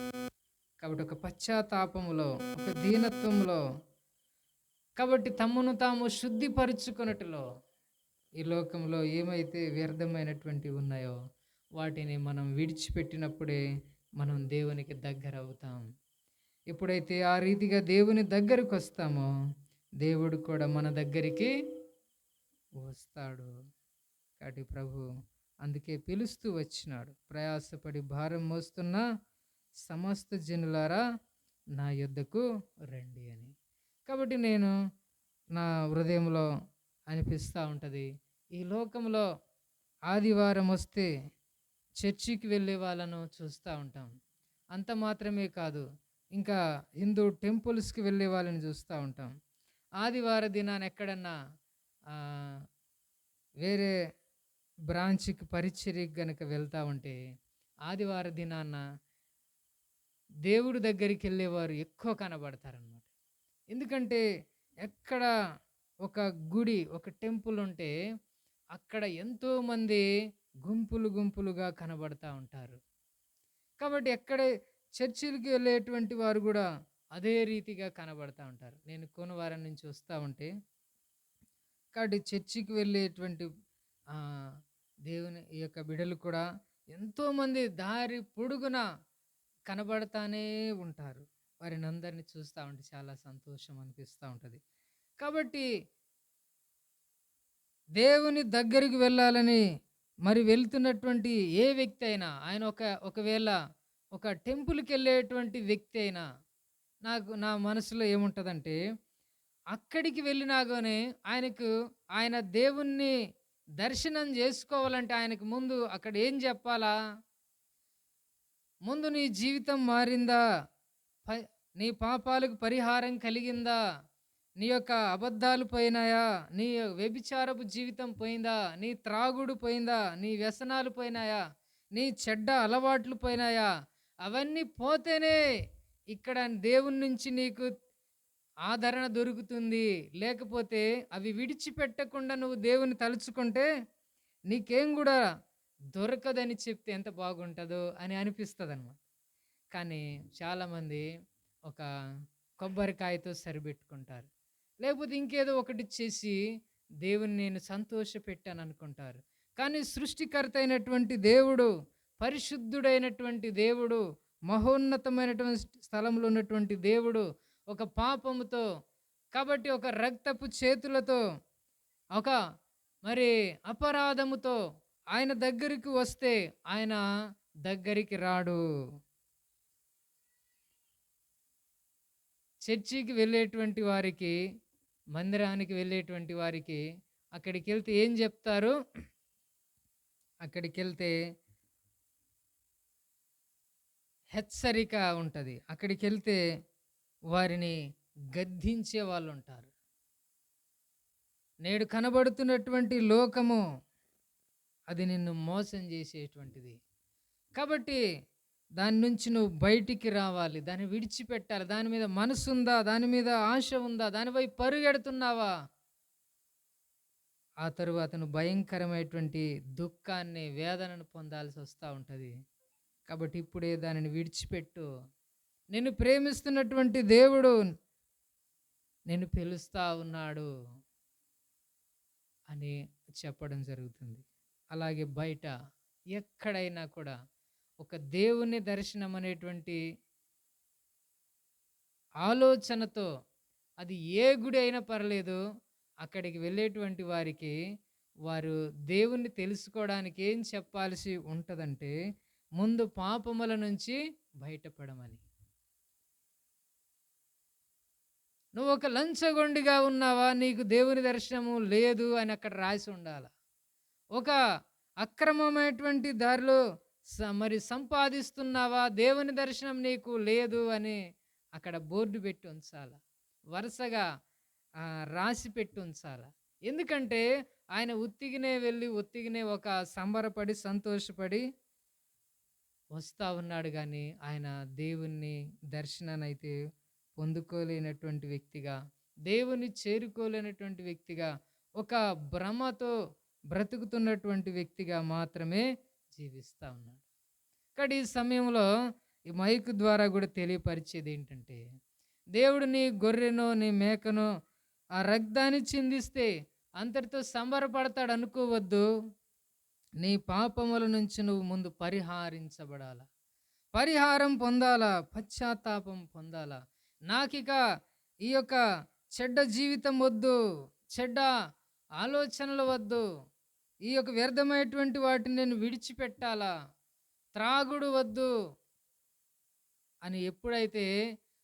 కాబట్టి ఒక పశ్చాత్తాపములో, ఒక దీనత్వంలో, కాబట్టి తమను తాము శుద్ధిపరుచుకున్నట్టులో ఈ లోకంలో ఏమైతే వ్యర్థమైనటువంటివి ఉన్నాయో వాటిని మనం విడిచిపెట్టినప్పుడే మనం దేవునికి దగ్గర అవుతాం. ఎప్పుడైతే ఆ రీతిగా దేవుని దగ్గరకు వస్తామో దేవుడు కూడా మన దగ్గరికి వస్తాడు. కాబట్టి ప్రభు అందుకే పిలుస్తూ వచ్చినాడు, ప్రయాసపడి భారం మోస్తున్న సమస్త జనులారా నా యొద్దకు రండి అని. కాబట్టి నేను నా హృదయంలో అనిపిస్తూ ఉంటుంది, ఈ లోకంలో ఆదివారం వస్తే చర్చికి వెళ్ళే వాళ్ళను చూస్తూ ఉంటాం. అంత మాత్రమే కాదు, ఇంకా హిందూ టెంపుల్స్కి వెళ్ళే వాళ్ళని చూస్తూ ఉంటాం. ఆదివార దినాన్ని ఎక్కడన్నా వేరే బ్రాంచ్‌కి పరిచర్యకి గనక వెళ్తా ఉంటే, ఆదివార దినాన దేవుడి దగ్గరికెళ్ళేవారు ఎక్కువ కనబడతారనమాట. ఎందుకంటే, ఎక్కడ ఒక గుడి, ఒక టెంపుల్ ఉంటే, అక్కడ ఎంతోమంది గుంపులు గుంపులుగా కనబడతా ఉంటారు. కాబట్టి ఎక్కడ చర్చిలకి వెళ్ళేటువంటి వారు గూడా అదే రీతిగా కనబడతా ఉంటారు. నేను కోనవారం నుంచి వస్తా ఉంటే, కాబట్టి చర్చికి వెళ్ళేటువంటి ఆహ్, దేవుని ఈ యొక్క బిడ్డలు కూడా ఎంతోమంది దారి పొడుగున కనబడతానే ఉంటారు. వారినందరిని చూస్తా ఉంటే చాలా సంతోషం అనిపిస్తా ఉంటది. కాబట్టి దేవుని దగ్గరికి వెళ్ళాలని మరి వెళ్తున్నటువంటి ఏ వ్యక్తి అయినా, ఆయన ఒకవేళ ఒక టెంపుల్‌కెళ్ళేటువంటి వ్యక్తి అయినా, నా మనసులో ఏముంటదంటే, అక్కడికి వెళ్ళినా గాని ఆయన దేవుణ్ణి దర్శనం జేసుకోవాలంటే ఆయనకు ముందు అక్కడ ఏం జెప్పాలా? ముందు నీ జీవితం మారిందా? ప నీ పాపాలకు పరిహారం కలిగిందా? నీ యొక్క అబద్ధాలు పోయినాయా? నీ వ్యభిచారపు జీవితం పోయిందా? నీ త్రాగుడు పోయిందా? నీ వ్యసనాలు పోయినాయా? నీ చెడ్డ అలవాట్లు పోయినాయా? అవన్నీ పోతేనే ఇక్కడ దేవుని నుంచి నీకు ఆదరణ దొరుకుతుంది. లేకపోతే అవి విడిచిపెట్టకుండా నువ్వు దేవుని తలుచుకుంటే నీకేం గూడా దొరకదని చెప్తే ఎంత బాగుంటదో అని అనిపిస్తదనమాట. కానీ చాలామంది ఒక కొబ్బరికాయతో సరిపెట్టుకుంటారు. లేకపోతే ఇంకేదో ఒకటి చేసి దేవున్ని నేను సంతోషపెట్టాననుకుంటారు. కానీ సృష్టికర్త అయినటువంటి దేవుడు, పరిశుద్ధుడైనటువంటి దేవుడు, మహోన్నతమైనటువంటి స్థలంలో ఉన్నటువంటి దేవుడు ఒక పాపముతో, కాబట్టి ఒక రక్తపు చేతులతో, ఒక మరి అపరాధముతో ఆయన దగ్గరికి వస్తే ఆయన దగ్గరికి రాడు. చర్చికి వెళ్ళేటువంటి వారికి, మందిరానికి వెళ్ళేటువంటి వారికి అక్కడికెళ్తే ఏం జెప్తారు? అక్కడికెళ్తే హెచ్చరిక ఉంటది. అక్కడికెళ్తే వారిని గద్దించే వాళ్ళుంటారు. నేడు కనబడుతున్నటువంటి లోకము అది నిన్ను మోసం జేసేటువంటిది. కాబట్టి దాని నుంచి నువ్వు బయటికి రావాలి. దాన్ని విడిచిపెట్టాలి. దాని మీద మనసుందా? దాని మీద ఆశ ఉందా? దాని వైపు పరుగెడుతున్నావా? ఆ తరువాత నువ్వు భయంకరమైనటువంటి దుఃఖాన్ని, వేదనను పొందాల్సి వస్తా ఉంటది. కాబట్టి ఇప్పుడే దానిని విడిచిపెట్టు. నిన్ను ప్రేమిస్తున్నటువంటి దేవుడు నిన్ను పిలుస్తా ఉన్నాడు అని చెప్పడం జరుగుతుంది. అలాగే బయట ఎక్కడైనా కూడా ఒక దేవుని దర్శనం అనేటువంటి ఆలోచనతో, అది ఏ గుడి అయినా పర్లేదు, అక్కడికి వెళ్ళేటువంటి వారికి వారు దేవుణ్ణి తెలుసుకోవడానికి ఏం చెప్పాల్సి ఉంటదంటే, ముందు పాపముల నుంచి బయటపడమని. నువ్వు ఒక లంచగొండిగా ఉన్నావా? నీకు దేవుని దర్శనము లేదు అని అక్కడ రాసి ఉండాల. ఒక అక్రమమైనటువంటి దారిలో మరి సంపాదిస్తున్నావా? దేవుని దర్శనం నీకు లేదు అని అక్కడ బోర్డు పెట్టి ఉంచాల. వరుసగా రాసి పెట్టి ఉంచాల. ఎందుకంటే ఆయన ఉత్తిగనే వెళ్ళి ఉత్తిగనే ఒక సంబరపడి, సంతోషపడి వస్తా ఉన్నాడు గానీ, ఆయన దేవుని దర్శనాన్నయితే పొందుకోలేనటువంటి వ్యక్తిగా, దేవుని చేరుకోలేనటువంటి వ్యక్తిగా, ఒక భ్రమతో బ్రతుకుతున్నటువంటి వ్యక్తిగా మాత్రమే జీవిస్తా ఉన్నాడు. కానీ ఈ సమయంలో ఈ మైక్ ద్వారా కూడా తెలియపరిచేది ఏంటంటే, దేవుడు నీ గొర్రెనో నీ మేకనో ఆ రక్తాన్ని చిందిస్తే అంతటితో సంబరపడతాడు అనుకోవద్దు. నీ పాపముల నుంచి నువ్వు ముందు పరిహారించబడాల, పరిహారం పొందాలా, పశ్చాత్తాపం పొందాలా. నాకిక ఈ యొక్క చెడ్డ జీవితం వద్దు, చెడ్డ ఆలోచనలు వద్దు, ఈ యొక్క వ్యర్థమైనటువంటి వాటిని నేను విడిచిపెట్టాలా, త్రాగుడు వద్దు అని ఎప్పుడైతే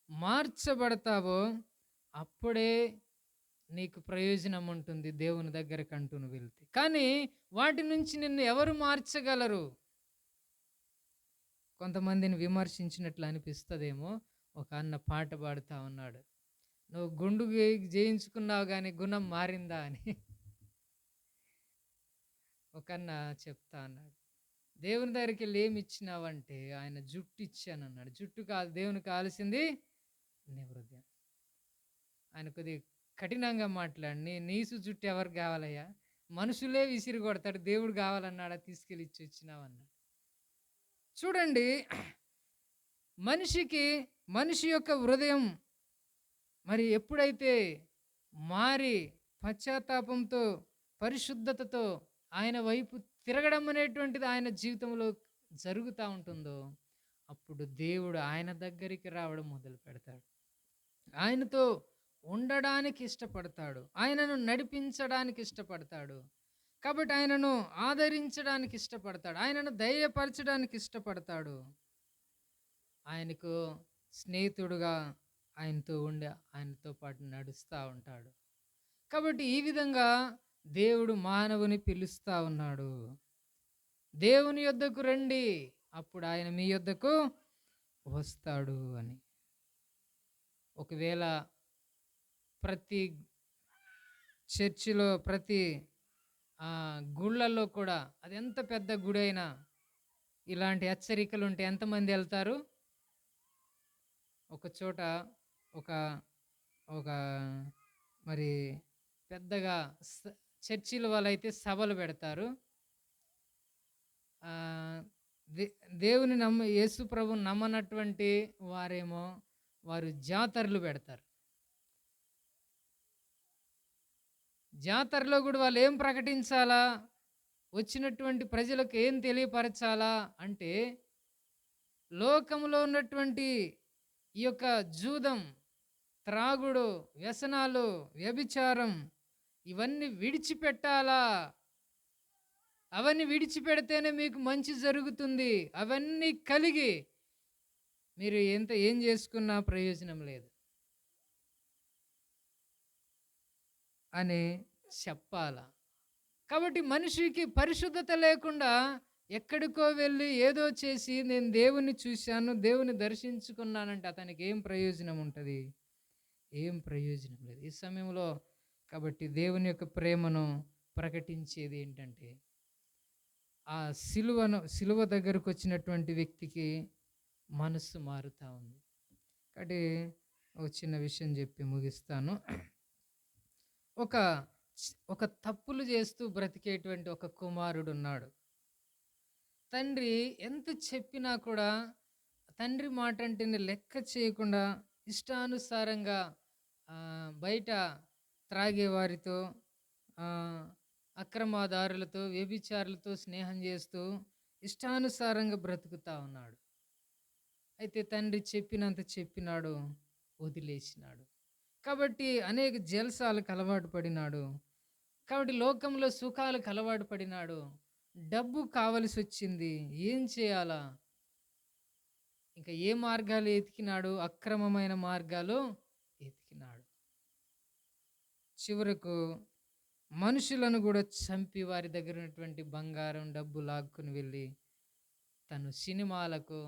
మార్చబడతావో అప్పుడే నీకు ప్రయోజనం ఉంటుంది దేవుని దగ్గరకంటూ నువ్వు వెళ్తే. కానీ వాటి నుంచి నిన్ను ఎవరు మార్చగలరు? కొంతమందిని విమర్శించినట్లు అనిపిస్తదేమో. ఒక అన్న పాట పాడుతా ఉన్నాడు, నువ్వు గుండు జేయించుకున్నావు కానీ గుణం మారిందా అని. ఒకన్న చెప్తా అన్నాడు. దేవుని దగ్గరికెళ్ళి ఏమిచ్చినావంటే, ఆయన జుట్టు ఇచ్చానన్నాడు. జుట్టు కాదు దేవునికి కావాల్సింది నీ హృదయం. ఆయన కొద్దిగా కఠినంగా మాట్లాడి, నీసు జుట్టు ఎవరికి కావాలయ్యా? మనుషులే విసిరి కొడతాడు. దేవుడు కావాలన్నాడా? తీసుకెళ్ళి ఇచ్చొచ్చినావన్నాడు. చూడండి, మనిషికి మనిషి యొక్క హృదయం మరి ఎప్పుడైతే మారి పశ్చాత్తాపంతో, పరిశుద్ధతతో ఆయన వైపు తిరగడం అనేటువంటిది ఆయన జీవితంలో జరుగుతూ ఉంటుందో, అప్పుడు దేవుడు ఆయన దగ్గరికి రావడం మొదలు పెడతాడు. ఆయనతో ఉండడానికి ఇష్టపడతాడు. ఆయనను నడిపించడానికి ఇష్టపడతాడు. కాబట్టి ఆయనను ఆదరించడానికి ఇష్టపడతాడు. ఆయనను ధైర్యపరచడానికి ఇష్టపడతాడు. ఆయనకు స్నేహితుడుగా ఆయనతో ఉండి ఆయనతో పాటు నడుస్తూ ఉంటాడు. కాబట్టి ఈ విధంగా దేవుడు మానవుని పిలుస్తూ ఉన్నాడు. దేవుని యొద్దకు రండి, అప్పుడు ఆయన మీ యొద్దకు వస్తాడు అని. ఒకవేళ ప్రతి చర్చిలో, ప్రతి గుళ్ళల్లో కూడా, అది ఎంత పెద్ద గుడి అయినా, ఇలాంటి హెచ్చరికలు ఉంటే ఎంతమంది వెళ్తారు? ఒక చోట ఒక ఒక మరి పెద్దగా చర్చిల వాళ్ళైతే సభలు పెడతారు. ఆ, దేవుని యేసు ప్రభుని నమ్మనటువంటి వారేమో వారు జాతరలు పెడతారు. జాతరలో కూడా వాళ్ళు ఏం ప్రకటించాలా, వచ్చినటువంటి ప్రజలకు ఏం తెలియపరచాలా అంటే, లోకంలో ఉన్నటువంటి ఈ యొక్క జూదం, త్రాగుడు, వ్యసనాలు, వ్యభిచారం ఇవన్నీ విడిచిపెట్టాలా. అవన్నీ విడిచిపెడితేనే మీకు మంచి జరుగుతుంది. అవన్నీ కలిగి మీరు ఏం చేసుకున్నా ప్రయోజనం లేదు అని చెప్పాలా. కాబట్టి మనిషికి పరిశుద్ధత లేకుండా ఎక్కడికో వెళ్ళి ఏదో చేసి నేను దేవుణ్ణి చూశాను, దేవుని దర్శించుకున్నానంటే అతనికి ఏం ప్రయోజనం ఉంటుంది? ఏం ప్రయోజనం లేదు ఈ సమయంలో. కాబట్టి దేవుని యొక్క ప్రేమను ప్రకటించేది ఏంటంటే, ఆ సిలువ దగ్గరకు వచ్చినటువంటి వ్యక్తికి మనస్సు మారుతూ ఉంది. కాబట్టి ఒక చిన్న విషయం చెప్పి ముగిస్తాను. ఒక తప్పులు చేస్తూ బ్రతికేటువంటి ఒక కుమారుడు ఉన్నాడు. తండ్రి ఎంత చెప్పినా కూడా తండ్రి మాట అంటే లెక్క చేయకుండా ఇష్టానుసారంగా బయట త్రాగేవారితో, అక్రమదారులతో, వ్యభిచారులతో స్నేహం చేస్తూ ఇష్టానుసారంగా బ్రతుకుతా ఉన్నాడు. అయితే తండ్రి చెప్పినంత చెప్పినాడు, వదిలేసినాడు. కాబట్టి అనేక జల్సాలకు అలవాటు పడినాడు. కాబట్టి లోకంలో సుఖాలకు అలవాటు పడినాడు. డబ్బు కావలసి వచ్చింది. ఏం చేయాలా? ఇంకా ఏ మార్గాలు ఎతికినాడు? అక్రమమైన మార్గాలు ఎతికినాడు. చివరకు మనుషులను కూడా చంపి వారి దగ్గర ఉన్నటువంటి బంగారం, డబ్బు లాక్కుని వెళ్ళి తను సినిమాలకు,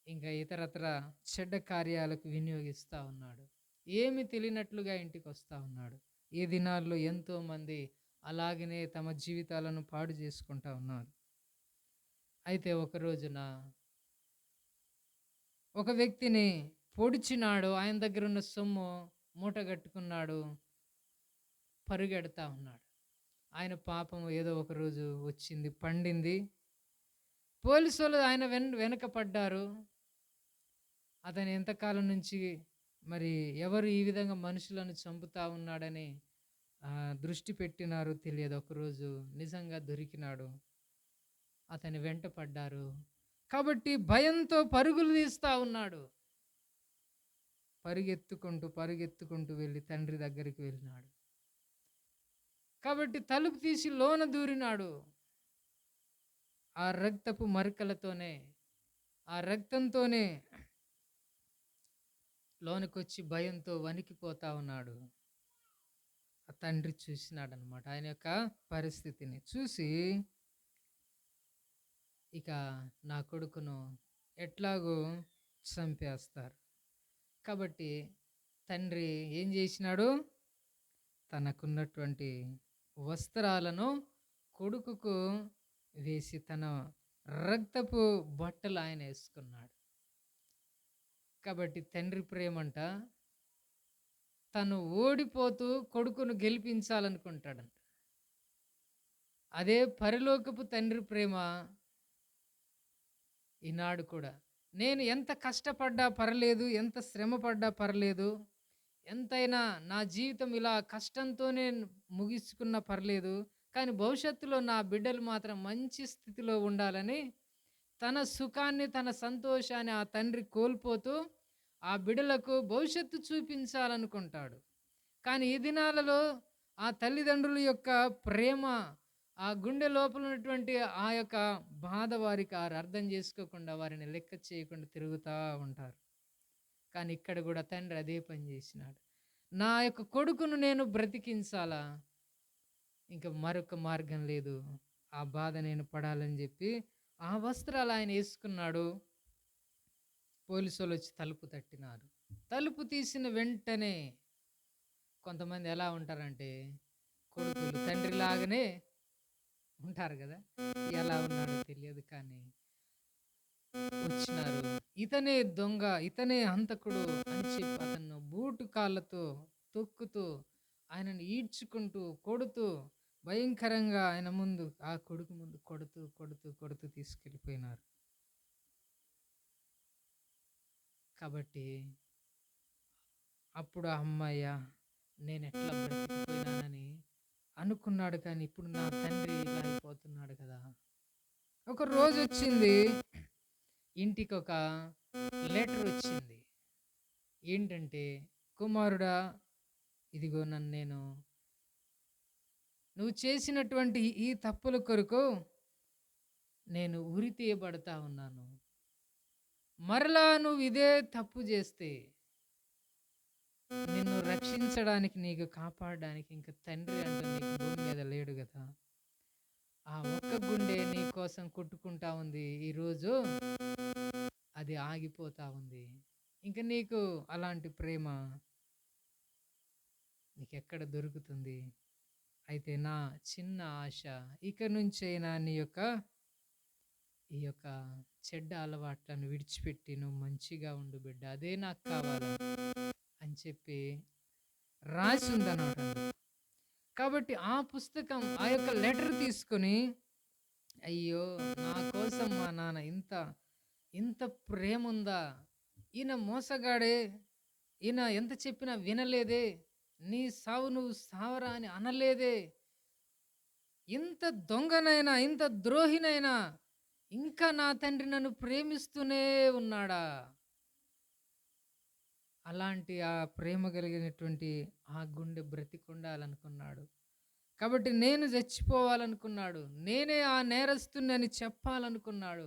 ఇంకా ఇతరత్ర చెడ్డ కార్యాలకు వినియోగిస్తూ ఉన్నాడు. ఏమి తెలియనట్లుగా ఇంటికి వస్తూ ఉన్నాడు. ఈ దినాల్లో ఎంతోమంది అలాగనే తమ జీవితాలను పాడు చేసుకుంటా ఉన్నారు. అయితే ఒక రోజున ఒక వ్యక్తిని పొడిచినాడు. ఆయన దగ్గర ఉన్న సొమ్ము మూటగట్టుకున్నాడు, పరుగెడతా ఉన్నాడు. ఆయన పాపం ఏదో ఒక రోజు వచ్చింది, పండింది. పోలీసులు ఆయన వెనక పడ్డారు. అతను ఎంతకాలం నుంచి మరి ఎవరు ఈ విధంగా మనుషులను చంపుతా ఉన్నాడని దృష్టి పెట్టినారు తెలియదు. ఒకరోజు నిజంగా దొరికినాడు. అతని వెంట పడ్డారు. కాబట్టి భయంతో పరుగులు తీస్తూ ఉన్నాడు. పరిగెత్తుకుంటూ వెళ్ళి తండ్రి దగ్గరికి వెళ్ళినాడు. కాబట్టి తలుపు తీసి లోన దూరినాడు. ఆ రక్తపు మరకలతోనే, ఆ రక్తంతోనే లోనకొచ్చి భయంతో వణికిపోతా ఉన్నాడు. ఆ తండ్రి చూసినాడనమాట. ఆయన యొక్క పరిస్థితిని చూసి, ఇక నా కొడుకును ఎట్లాగో చంపేస్తారు. కాబట్టి తండ్రి ఏం చేసినాడు? తనకున్నటువంటి వస్త్రాలను కొడుకుకు వేసి తన రక్తపు బట్టలు ఆయన వేసుకున్నాడు. కాబట్టి తండ్రి ప్రేమంట తను ఓడిపోతూ కొడుకును గెలిపించాలనుకుంటాడంట. అదే పరలోకపు తండ్రి ప్రేమ ఈనాడు కూడా నేను ఎంత కష్టపడ్డా పర్లేదు, ఎంత శ్రమ పడ్డా పర్లేదు, ఎంతైనా నా జీవితం ఇలా కష్టంతోనే ముగించుకున్నా పర్లేదు, కానీ భవిష్యత్తులో నా బిడ్డలు మాత్రం మంచి స్థితిలో ఉండాలని తన సుఖాన్ని, తన సంతోషాన్ని ఆ తండ్రి కోల్పోతూ ఆ బిడ్డలకు భవిష్యత్తు చూపించాలనుకుంటాడు. కానీ ఈ దినాలలో ఆ తల్లిదండ్రుల యొక్క ప్రేమ, ఆ గుండె లోపల ఉన్నటువంటి ఆ యొక్క బాధ వారికి అర్థం చేసుకోకుండా వారిని లెక్క చేయకుండా తిరుగుతూ ఉంటారు. కానీ ఇక్కడ కూడా తండ్రి అదే పని చేసినాడు. నా యొక్క కొడుకును నేను బ్రతికించాలా, ఇంకా మరొక మార్గం లేదు, ఆ బాధ నేను పడాలని చెప్పి ఆ వస్త్రాలు ఆయన వేసుకున్నాడు. పోలీసులు వచ్చి తలుపు తట్టినారు. తలుపు తీసిన వెంటనే కొంతమంది ఎలా ఉంటారంటే కొడుకులు తండ్రిలాగానే ఉంటారు కదా, ఎలా ఉన్నాడో తెలియదు కానీ వచ్చినారు. ఇతనే దొంగ, ఇతనే హంతకుడు అని చెప్పి అతను బూటు కాళ్ళతో తొక్కుతూ ఆయనను ఈడ్చుకుంటూ కొడుతూ భయంకరంగా ఆయన ముందు, ఆ కొడుకు ముందు కొడుతూ కొడుతూ కొడుతూ తీసుకెళ్ళిపోయినారు. కాబట్టి అప్పుడు ఆ అమ్మాయ్య నేను ఎట్లా బ్రతికిపోయినానని అనుకున్నాడు. కానీ ఇప్పుడు నా తండ్రి ఇలా అయిపోతున్నాడు కదా. ఒక రోజు వచ్చింది, ఇంటికి ఒక లెటర్ వచ్చింది. ఏంటంటే, కుమారుడా, ఇదిగో నువ్వు చేసినటువంటి ఈ తప్పుల కొరకు నేను ఉరి తీయబడతా ఉన్నాను. మరలా నువ్వు ఇదే తప్పు చేస్తే నిన్ను రక్షించడానికి, నీకు కాపాడడానికి ఇంకా తండ్రి అంటూ నీకు భూమి మీద లేడు కదా. ఆ ఒక్క గుండె నీ కోసం కొట్టుకుంటా ఉంది, ఈరోజు అది ఆగిపోతా ఉంది. ఇంకా నీకు అలాంటి ప్రేమ నీకెక్కడ దొరుకుతుంది? అయితే నా చిన్న ఆశ, ఇక నుంచైనా ఈ యొక్క చెడ్డ అలవాట్లను విడిచిపెట్టి నువ్వు మంచిగా ఉండు బిడ్డ, అదే నాకు కావాలి అని చెప్పి రాసి ఉందన్నమాట. కాబట్టి ఆ పుస్తకం, ఆ యొక్క లెటర్ తీసుకొని, అయ్యో నా కోసం మా నాన్న ఇంత ఇంత ప్రేమ ఉందా, ఈయన మోసగాడే, ఈయన ఎంత చెప్పినా వినలేదే, నీ సావు నువ్వు సావరా అని అనలేదే, ఇంత దొంగనైనా ఇంత ద్రోహినైనా ఇంకా నా తండ్రి నన్ను ప్రేమిస్తూనే ఉన్నాడా. అలాంటి ఆ ప్రేమ కలిగినటువంటి ఆ గుండె బ్రతికుండాలనుకున్నాడు. కాబట్టి నేను చచ్చిపోవాలనుకున్నాడు, నేనే ఆ నేరస్తుని చెప్పాలనుకున్నాడు.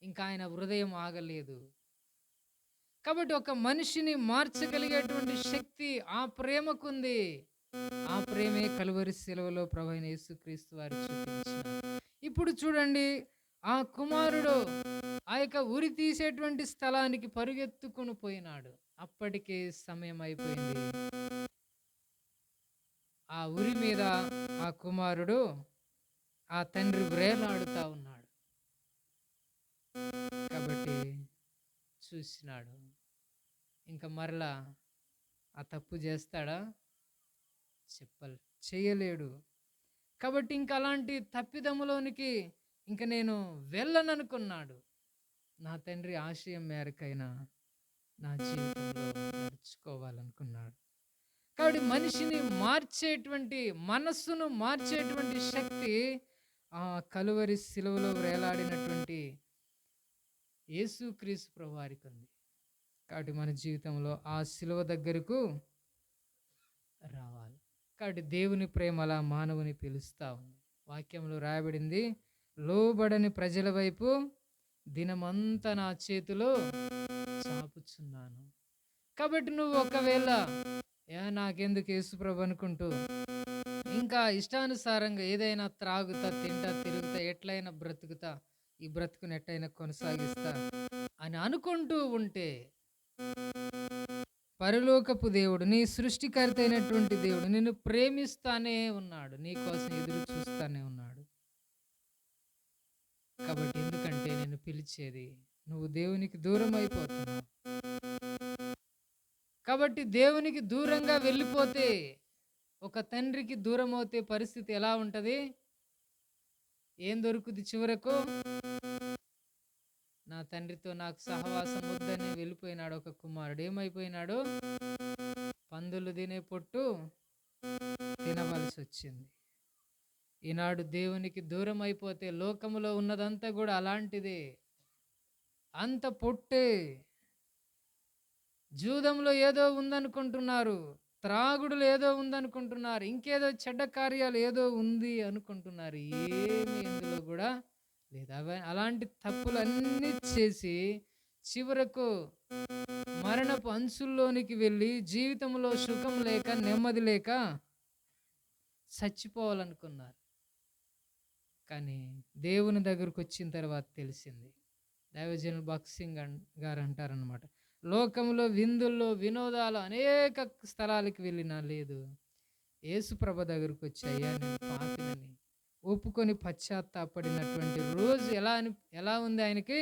ఇంకా ఆయన హృదయం ఆగలేదు. కాబట్టి ఒక మనిషిని మార్చగలిగేటువంటి శక్తి ఆ ప్రేమకుంది. ఆ ప్రేమే కలువరి శిలువలో ప్రభువైన యేసుక్రీస్తు వారు చూపించారు. ఇప్పుడు చూడండి, ఆ కుమారుడు ఆ యొక్క ఉరి తీసేటువంటి స్థలానికి పరుగెత్తుకుని పోయినాడు. అప్పటికే సమయం అయిపోయింది. ఆ ఉరి మీద ఆ కుమారుడు, ఆ తండ్రి వ్రేలాడుతా ఉన్నాడు. కాబట్టి చూసినాడు. ఇంకా మరలా ఆ తప్పు చేస్తాడా? చేయలేడు. కాబట్టి ఇంకా అలాంటి తప్పిదములోనికి ఇంక నేను వెళ్ళననుకున్నాడు. నా తండ్రి ఆశయం మేరకైనా నా జీవితంలో నడుచుకోవాలనుకున్నాడు. కాబట్టి మనిషిని మార్చేటువంటి, మనస్సును మార్చేటువంటి శక్తి ఆ కలువరి శిలువలో వేలాడినటువంటి యేసుక్రీస్తు ప్రభువారికి ఉంది. కాబట్టి మన జీవితంలో ఆ శిలువ దగ్గరకు రావాలి. కాబట్టి దేవుని ప్రేమ అలా మానవుని పిలుస్తూ ఉంది. వాక్యంలో రాయబడింది, లోబడని ప్రజల వైపు దినమంతా నా చేతిలో చాపుచున్నాను. కాబట్టి నువ్వు ఒకవేళ నాకెందుకు యేసుప్రభు అనుకుంటూ ఇంకా ఇష్టానుసారంగా ఏదైనా త్రాగుతా, తింటా, తిరుగుతా, ఎట్లయినా బ్రతుకుతా, ఈ బ్రతుకుని ఎట్లయినా కొనసాగిస్తా అని అనుకుంటూ ఉంటే, పరలోకపు దేవుడు, నీ సృష్టికర్త అయినటువంటి దేవుడు నిన్ను ప్రేమిస్తానే ఉన్నాడు, నీ కోసం ఎదురు చూస్తానే ఉన్నాడు. కాబట్టి ఎందుకంటే నేను పిలిచేది నువ్వు దేవునికి దూరం అయిపోతున్నావు. కాబట్టి దేవునికి దూరంగా వెళ్ళిపోతే, ఒక తండ్రికి దూరమవుతే పరిస్థితి ఎలా ఉంటది? ఏం దొరుకుద్ది చివరకు? నా తండ్రితో నాకు సహవాసం వద్దని వెళ్ళిపోయినాడు ఒక కుమారుడు. ఏమైపోయినాడు? పందులు తినే పొట్టు తినవలసొచ్చింది. ఈనాడు దేవునికి దూరం అయిపోతే లోకములో ఉన్నదంతా కూడా అలాంటిదే. అంత పొట్టే. జూదంలో ఏదో ఉందనుకుంటున్నారు. త్రాగుడులో ఏదో ఉందనుకుంటున్నారు. ఇంకేదో చెడ్డ కార్యాలు ఏదో ఉంది అనుకుంటున్నారు. ఏమి ఇందులో గూడా లేదు. అలాంటి తప్పులన్నీ చేసి చివరకు మరణపు అంచుల్లోనికి వెళ్ళి జీవితంలో సుఖం లేక, నెమ్మది లేక చచ్చిపోవాలనుకున్నారు. కానీ దేవుని దగ్గరకొచ్చిన తర్వాత తెలిసింది. దైవజనులు భక్త్ సింగ్ గారు అంటారనమాట, లోకంలో విందుల్లో వినోదాలు అనేక స్థలాలకు వెళ్ళినా లేదు, యేసుప్రభ దగ్గరకు వచ్చి అయ్యా నేను పాపినని ఒప్పుకొని పశ్చాత్తాపడినటువంటి రోజు ఎలా ఉంది ఆయనకి?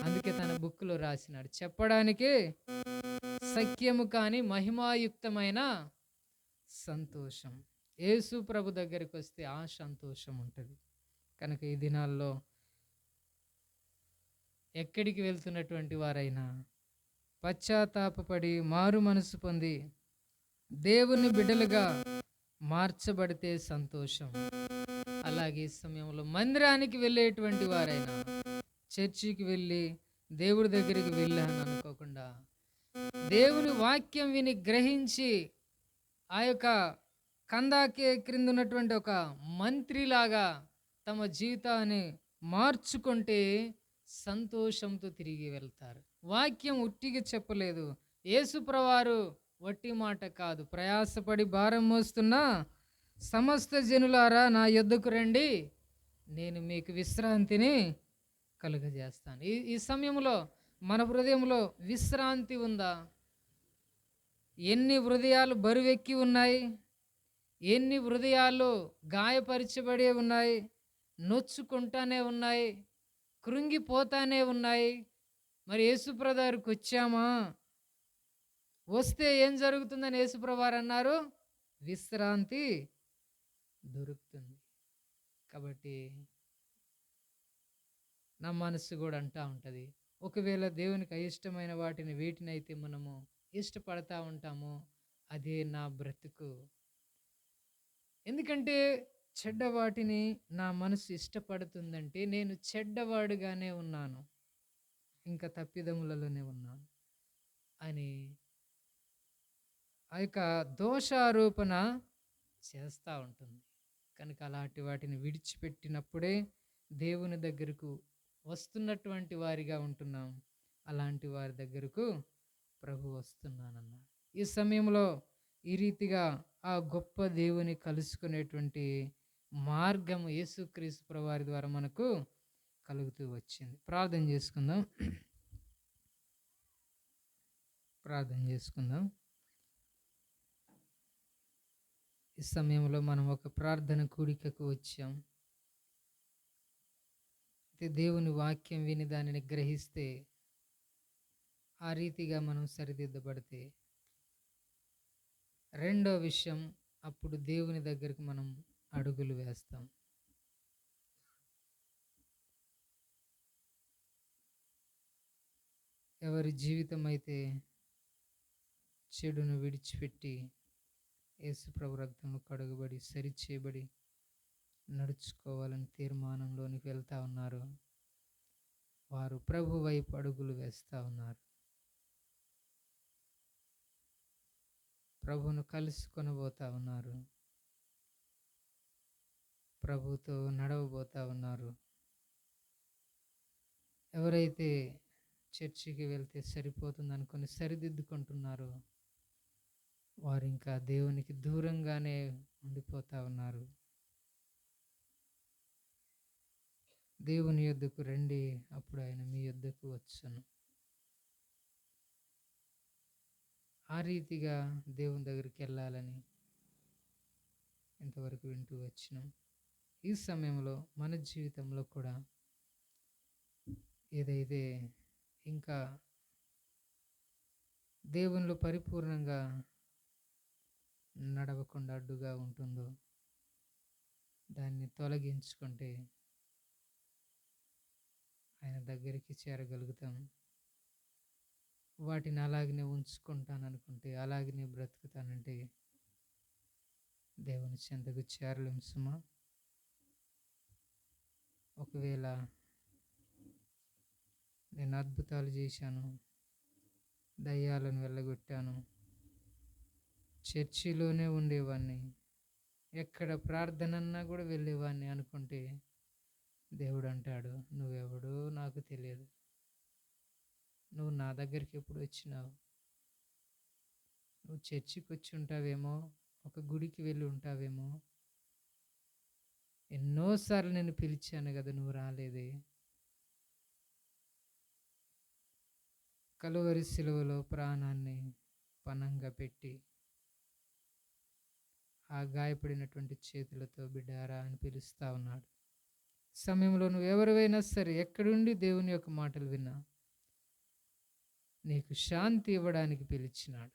అందుకే తన బుక్లో రాసినాడు, చెప్పడానికి సఖ్యము కాని మహిమాయుక్తమైన సంతోషం. యేసు ప్రభు దగ్గరికి వస్తే ఆ సంతోషం ఉంటుంది. కనుక ఈ దినాల్లో ఎక్కడికి వెళ్తున్నటువంటి వారైనా పశ్చాత్తాపపడి మారు మనసు పొంది దేవుని బిడ్డలుగా మార్చబడితే సంతోషం. అలాగే ఈ సమయంలో మందిరానికి వెళ్ళేటువంటి వారైనా, చర్చికి వెళ్ళి దేవుడి దగ్గరికి వెళ్ళాను అనుకోకుండా దేవుని వాక్యం విని గ్రహించి ఆ యొక్క కందాకే క్రింద ఉన్నటువంటి ఒక మంత్రిలాగా తమ జీవితాన్ని మార్చుకుంటే సంతోషంతో తిరిగి వెళ్తారు. వాక్యం ఉట్టిగా చెప్పలేదు. యేసుప్రవారు వట్టి మాట కాదు, ప్రయాసపడి భారం మోస్తున్న సమస్త జనులారా నా యొద్దకు రండి, నేను మీకు విశ్రాంతిని కలుగజేస్తాను. ఈ సమయంలో మన హృదయంలో విశ్రాంతి ఉందా? ఎన్ని హృదయాలు బరువెక్కి ఉన్నాయి, ఎన్ని హృదయాలు గాయపరచబడి ఉన్నాయి, నొచ్చుకుంటానే ఉన్నాయి, కృంగిపోతానే ఉన్నాయి. మరి యేసుప్రభు దగ్గరికి వచ్చామా? వస్తే ఏం జరుగుతుందని యేసుప్రభు అన్నారు? విశ్రాంతి దొరుకుతుంది. కాబట్టి నా మనసు కూడా అంటా ఉంటుంది, ఒకవేళ దేవునికి అయిష్టమైన వీటినైతే మనము ఇష్టపడతా ఉంటామో అదే నా బ్రతుకు. ఎందుకంటే చెడ్డ వాటిని నా మనసు ఇష్టపడుతుందంటే నేను చెడ్డవాడుగానే ఉన్నాను, ఇంకా తప్పిదములలోనే ఉన్నాను అని ఆ యొక్క దోషారోపణ చేస్తూ ఉంటుంది. కనుక అలాంటి వాటిని విడిచిపెట్టినప్పుడే దేవుని దగ్గరకు వస్తున్నటువంటి వారిగా ఉంటున్నాం. అలాంటి వారి దగ్గరకు ప్రభు వస్తున్నానన్నాడు. ఈ సమయంలో ఈ రీతిగా ఆ గొప్ప దేవుని కలుసుకునేటువంటి మార్గం యేసుక్రీస్తు ప్రభువారి ద్వారా మనకు కలుగుతూ వచ్చింది. ప్రార్థన చేసుకుందాం. ప్రార్థన చేసుకుందాం. ఈ సమయంలో మనం ఒక ప్రార్థన కూడికకు వచ్చాం. అయితే దేవుని వాక్యం విని దానిని గ్రహిస్తే, ఆ రీతిగా మనం సరిదిద్దబడితే, రెండో విషయం, అప్పుడు దేవుని దగ్గరికి మనం అడుగులు వేస్తాం. ఎవరి జీవితం అయితే చెడును విడిచిపెట్టి యేసు ప్రభు రక్తంలో కడుగుబడి సరిచేయబడి నడుచుకోవాలని తీర్మానంలోనికి వెళ్తా ఉన్నారు, వారు ప్రభు వైపు అడుగులు వేస్తూ ఉన్నారు. ప్రభును కలుసుకొనబోతా ఉన్నారు, ప్రభుతో నడవబోతా ఉన్నారు. ఎవరైతే చర్చికి వెళ్తే సరిపోతుంది అనుకుని సరిదిద్దుకుంటున్నారో వారు ఇంకా దేవునికి దూరంగానే ఉండిపోతా ఉన్నారు. దేవుని యొద్దకు రండి, అప్పుడు ఆయన మీ యొద్దకు వచ్చును. ఆ రీతిగా దేవుని దగ్గరికి వెళ్ళాలని ఇంతవరకు వింటూ వచ్చినాం. ఈ సమయంలో మన జీవితంలో కూడా ఏదైతే ఇంకా దేవునిలో పరిపూర్ణంగా నడవకుండా అడ్డుగా ఉంటుందో దాన్ని తొలగించుకుంటే ఆయన దగ్గరికి చేరగలుగుతాం. వాటిని అలాగనే ఉంచుకుంటాననుకుంటే, అలాగనే బ్రతుకుతానంటే దేవుని చెంతకు చేరలేం సుమా. ఒకవేళ నేను అద్భుతాలు చేశాను, దయ్యాలను వెళ్ళగొట్టాను, చర్చిలోనే ఉండేవాడిని, ఎక్కడ ప్రార్థనన్నా కూడా వెళ్ళేవాడిని అనుకుంటే దేవుడు అంటాడు, నువ్వెవడో నాకు తెలియదు, నువ్వు నా దగ్గరికి ఎప్పుడు వచ్చినావు, నువ్వు చర్చికి వచ్చి ఉంటావేమో, ఒక గుడికి వెళ్ళి ఉంటావేమో, ఎన్నోసార్లు నేను పిలిచాను కదా, నువ్వు రాలేదే. కలువరి శిలువలో ప్రాణాన్ని పణంగా పెట్టి ఆ గాయపడినటువంటి చేతులతో బిడ్డారా అని పిలుస్తా ఉన్నాడు. సమయంలో నువ్వు ఎవరివైనా సరే, ఎక్కడుండి దేవుని యొక్క మాటలు విన్నా నీకు శాంతి ఇవ్వడానికి పిలిచినాడు.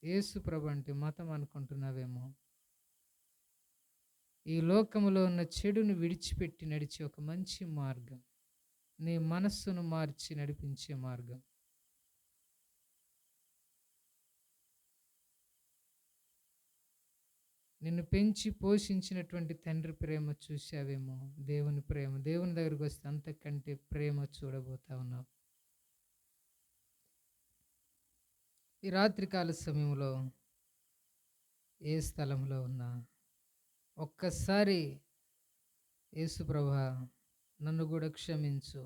యేసు ప్రభు అంటే మతం అనుకుంటున్నావేమో. ఈ లోకములో ఉన్న చెడును విడిచిపెట్టి నడిచే ఒక మంచి మార్గం, నీ మనస్సును మార్చి నడిపించే మార్గం. నిన్ను పెంచి పోషించినటువంటి తండ్రి ప్రేమ చూసావేమో. దేవుని ప్రేమ, దేవుని దగ్గరికి వస్తే అంతకంటే ప్రేమ చూడబోతా ఉన్నావు. ఈ రాత్రికాల సమయంలో ఏ స్థలంలో ఉన్నా ఒక్కసారి యేసు ప్రభువా నన్ను కూడా క్షమించు,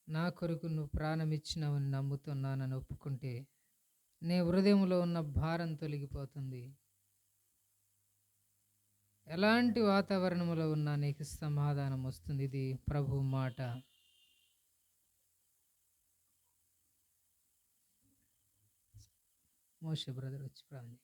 నా కొరకు నువ్వు ప్రాణం ఇచ్చినావని నమ్ముతున్నానని ఒప్పుకుంటే నీ హృదయంలో ఉన్న భారం తొలగిపోతుంది. ఎలాంటి వాతావరణంలో ఉన్నా నీకు సమాధానం వస్తుంది. ఇది ప్రభు మాట. మోషే బ్రదర్ వచ్చి ప్రార్థన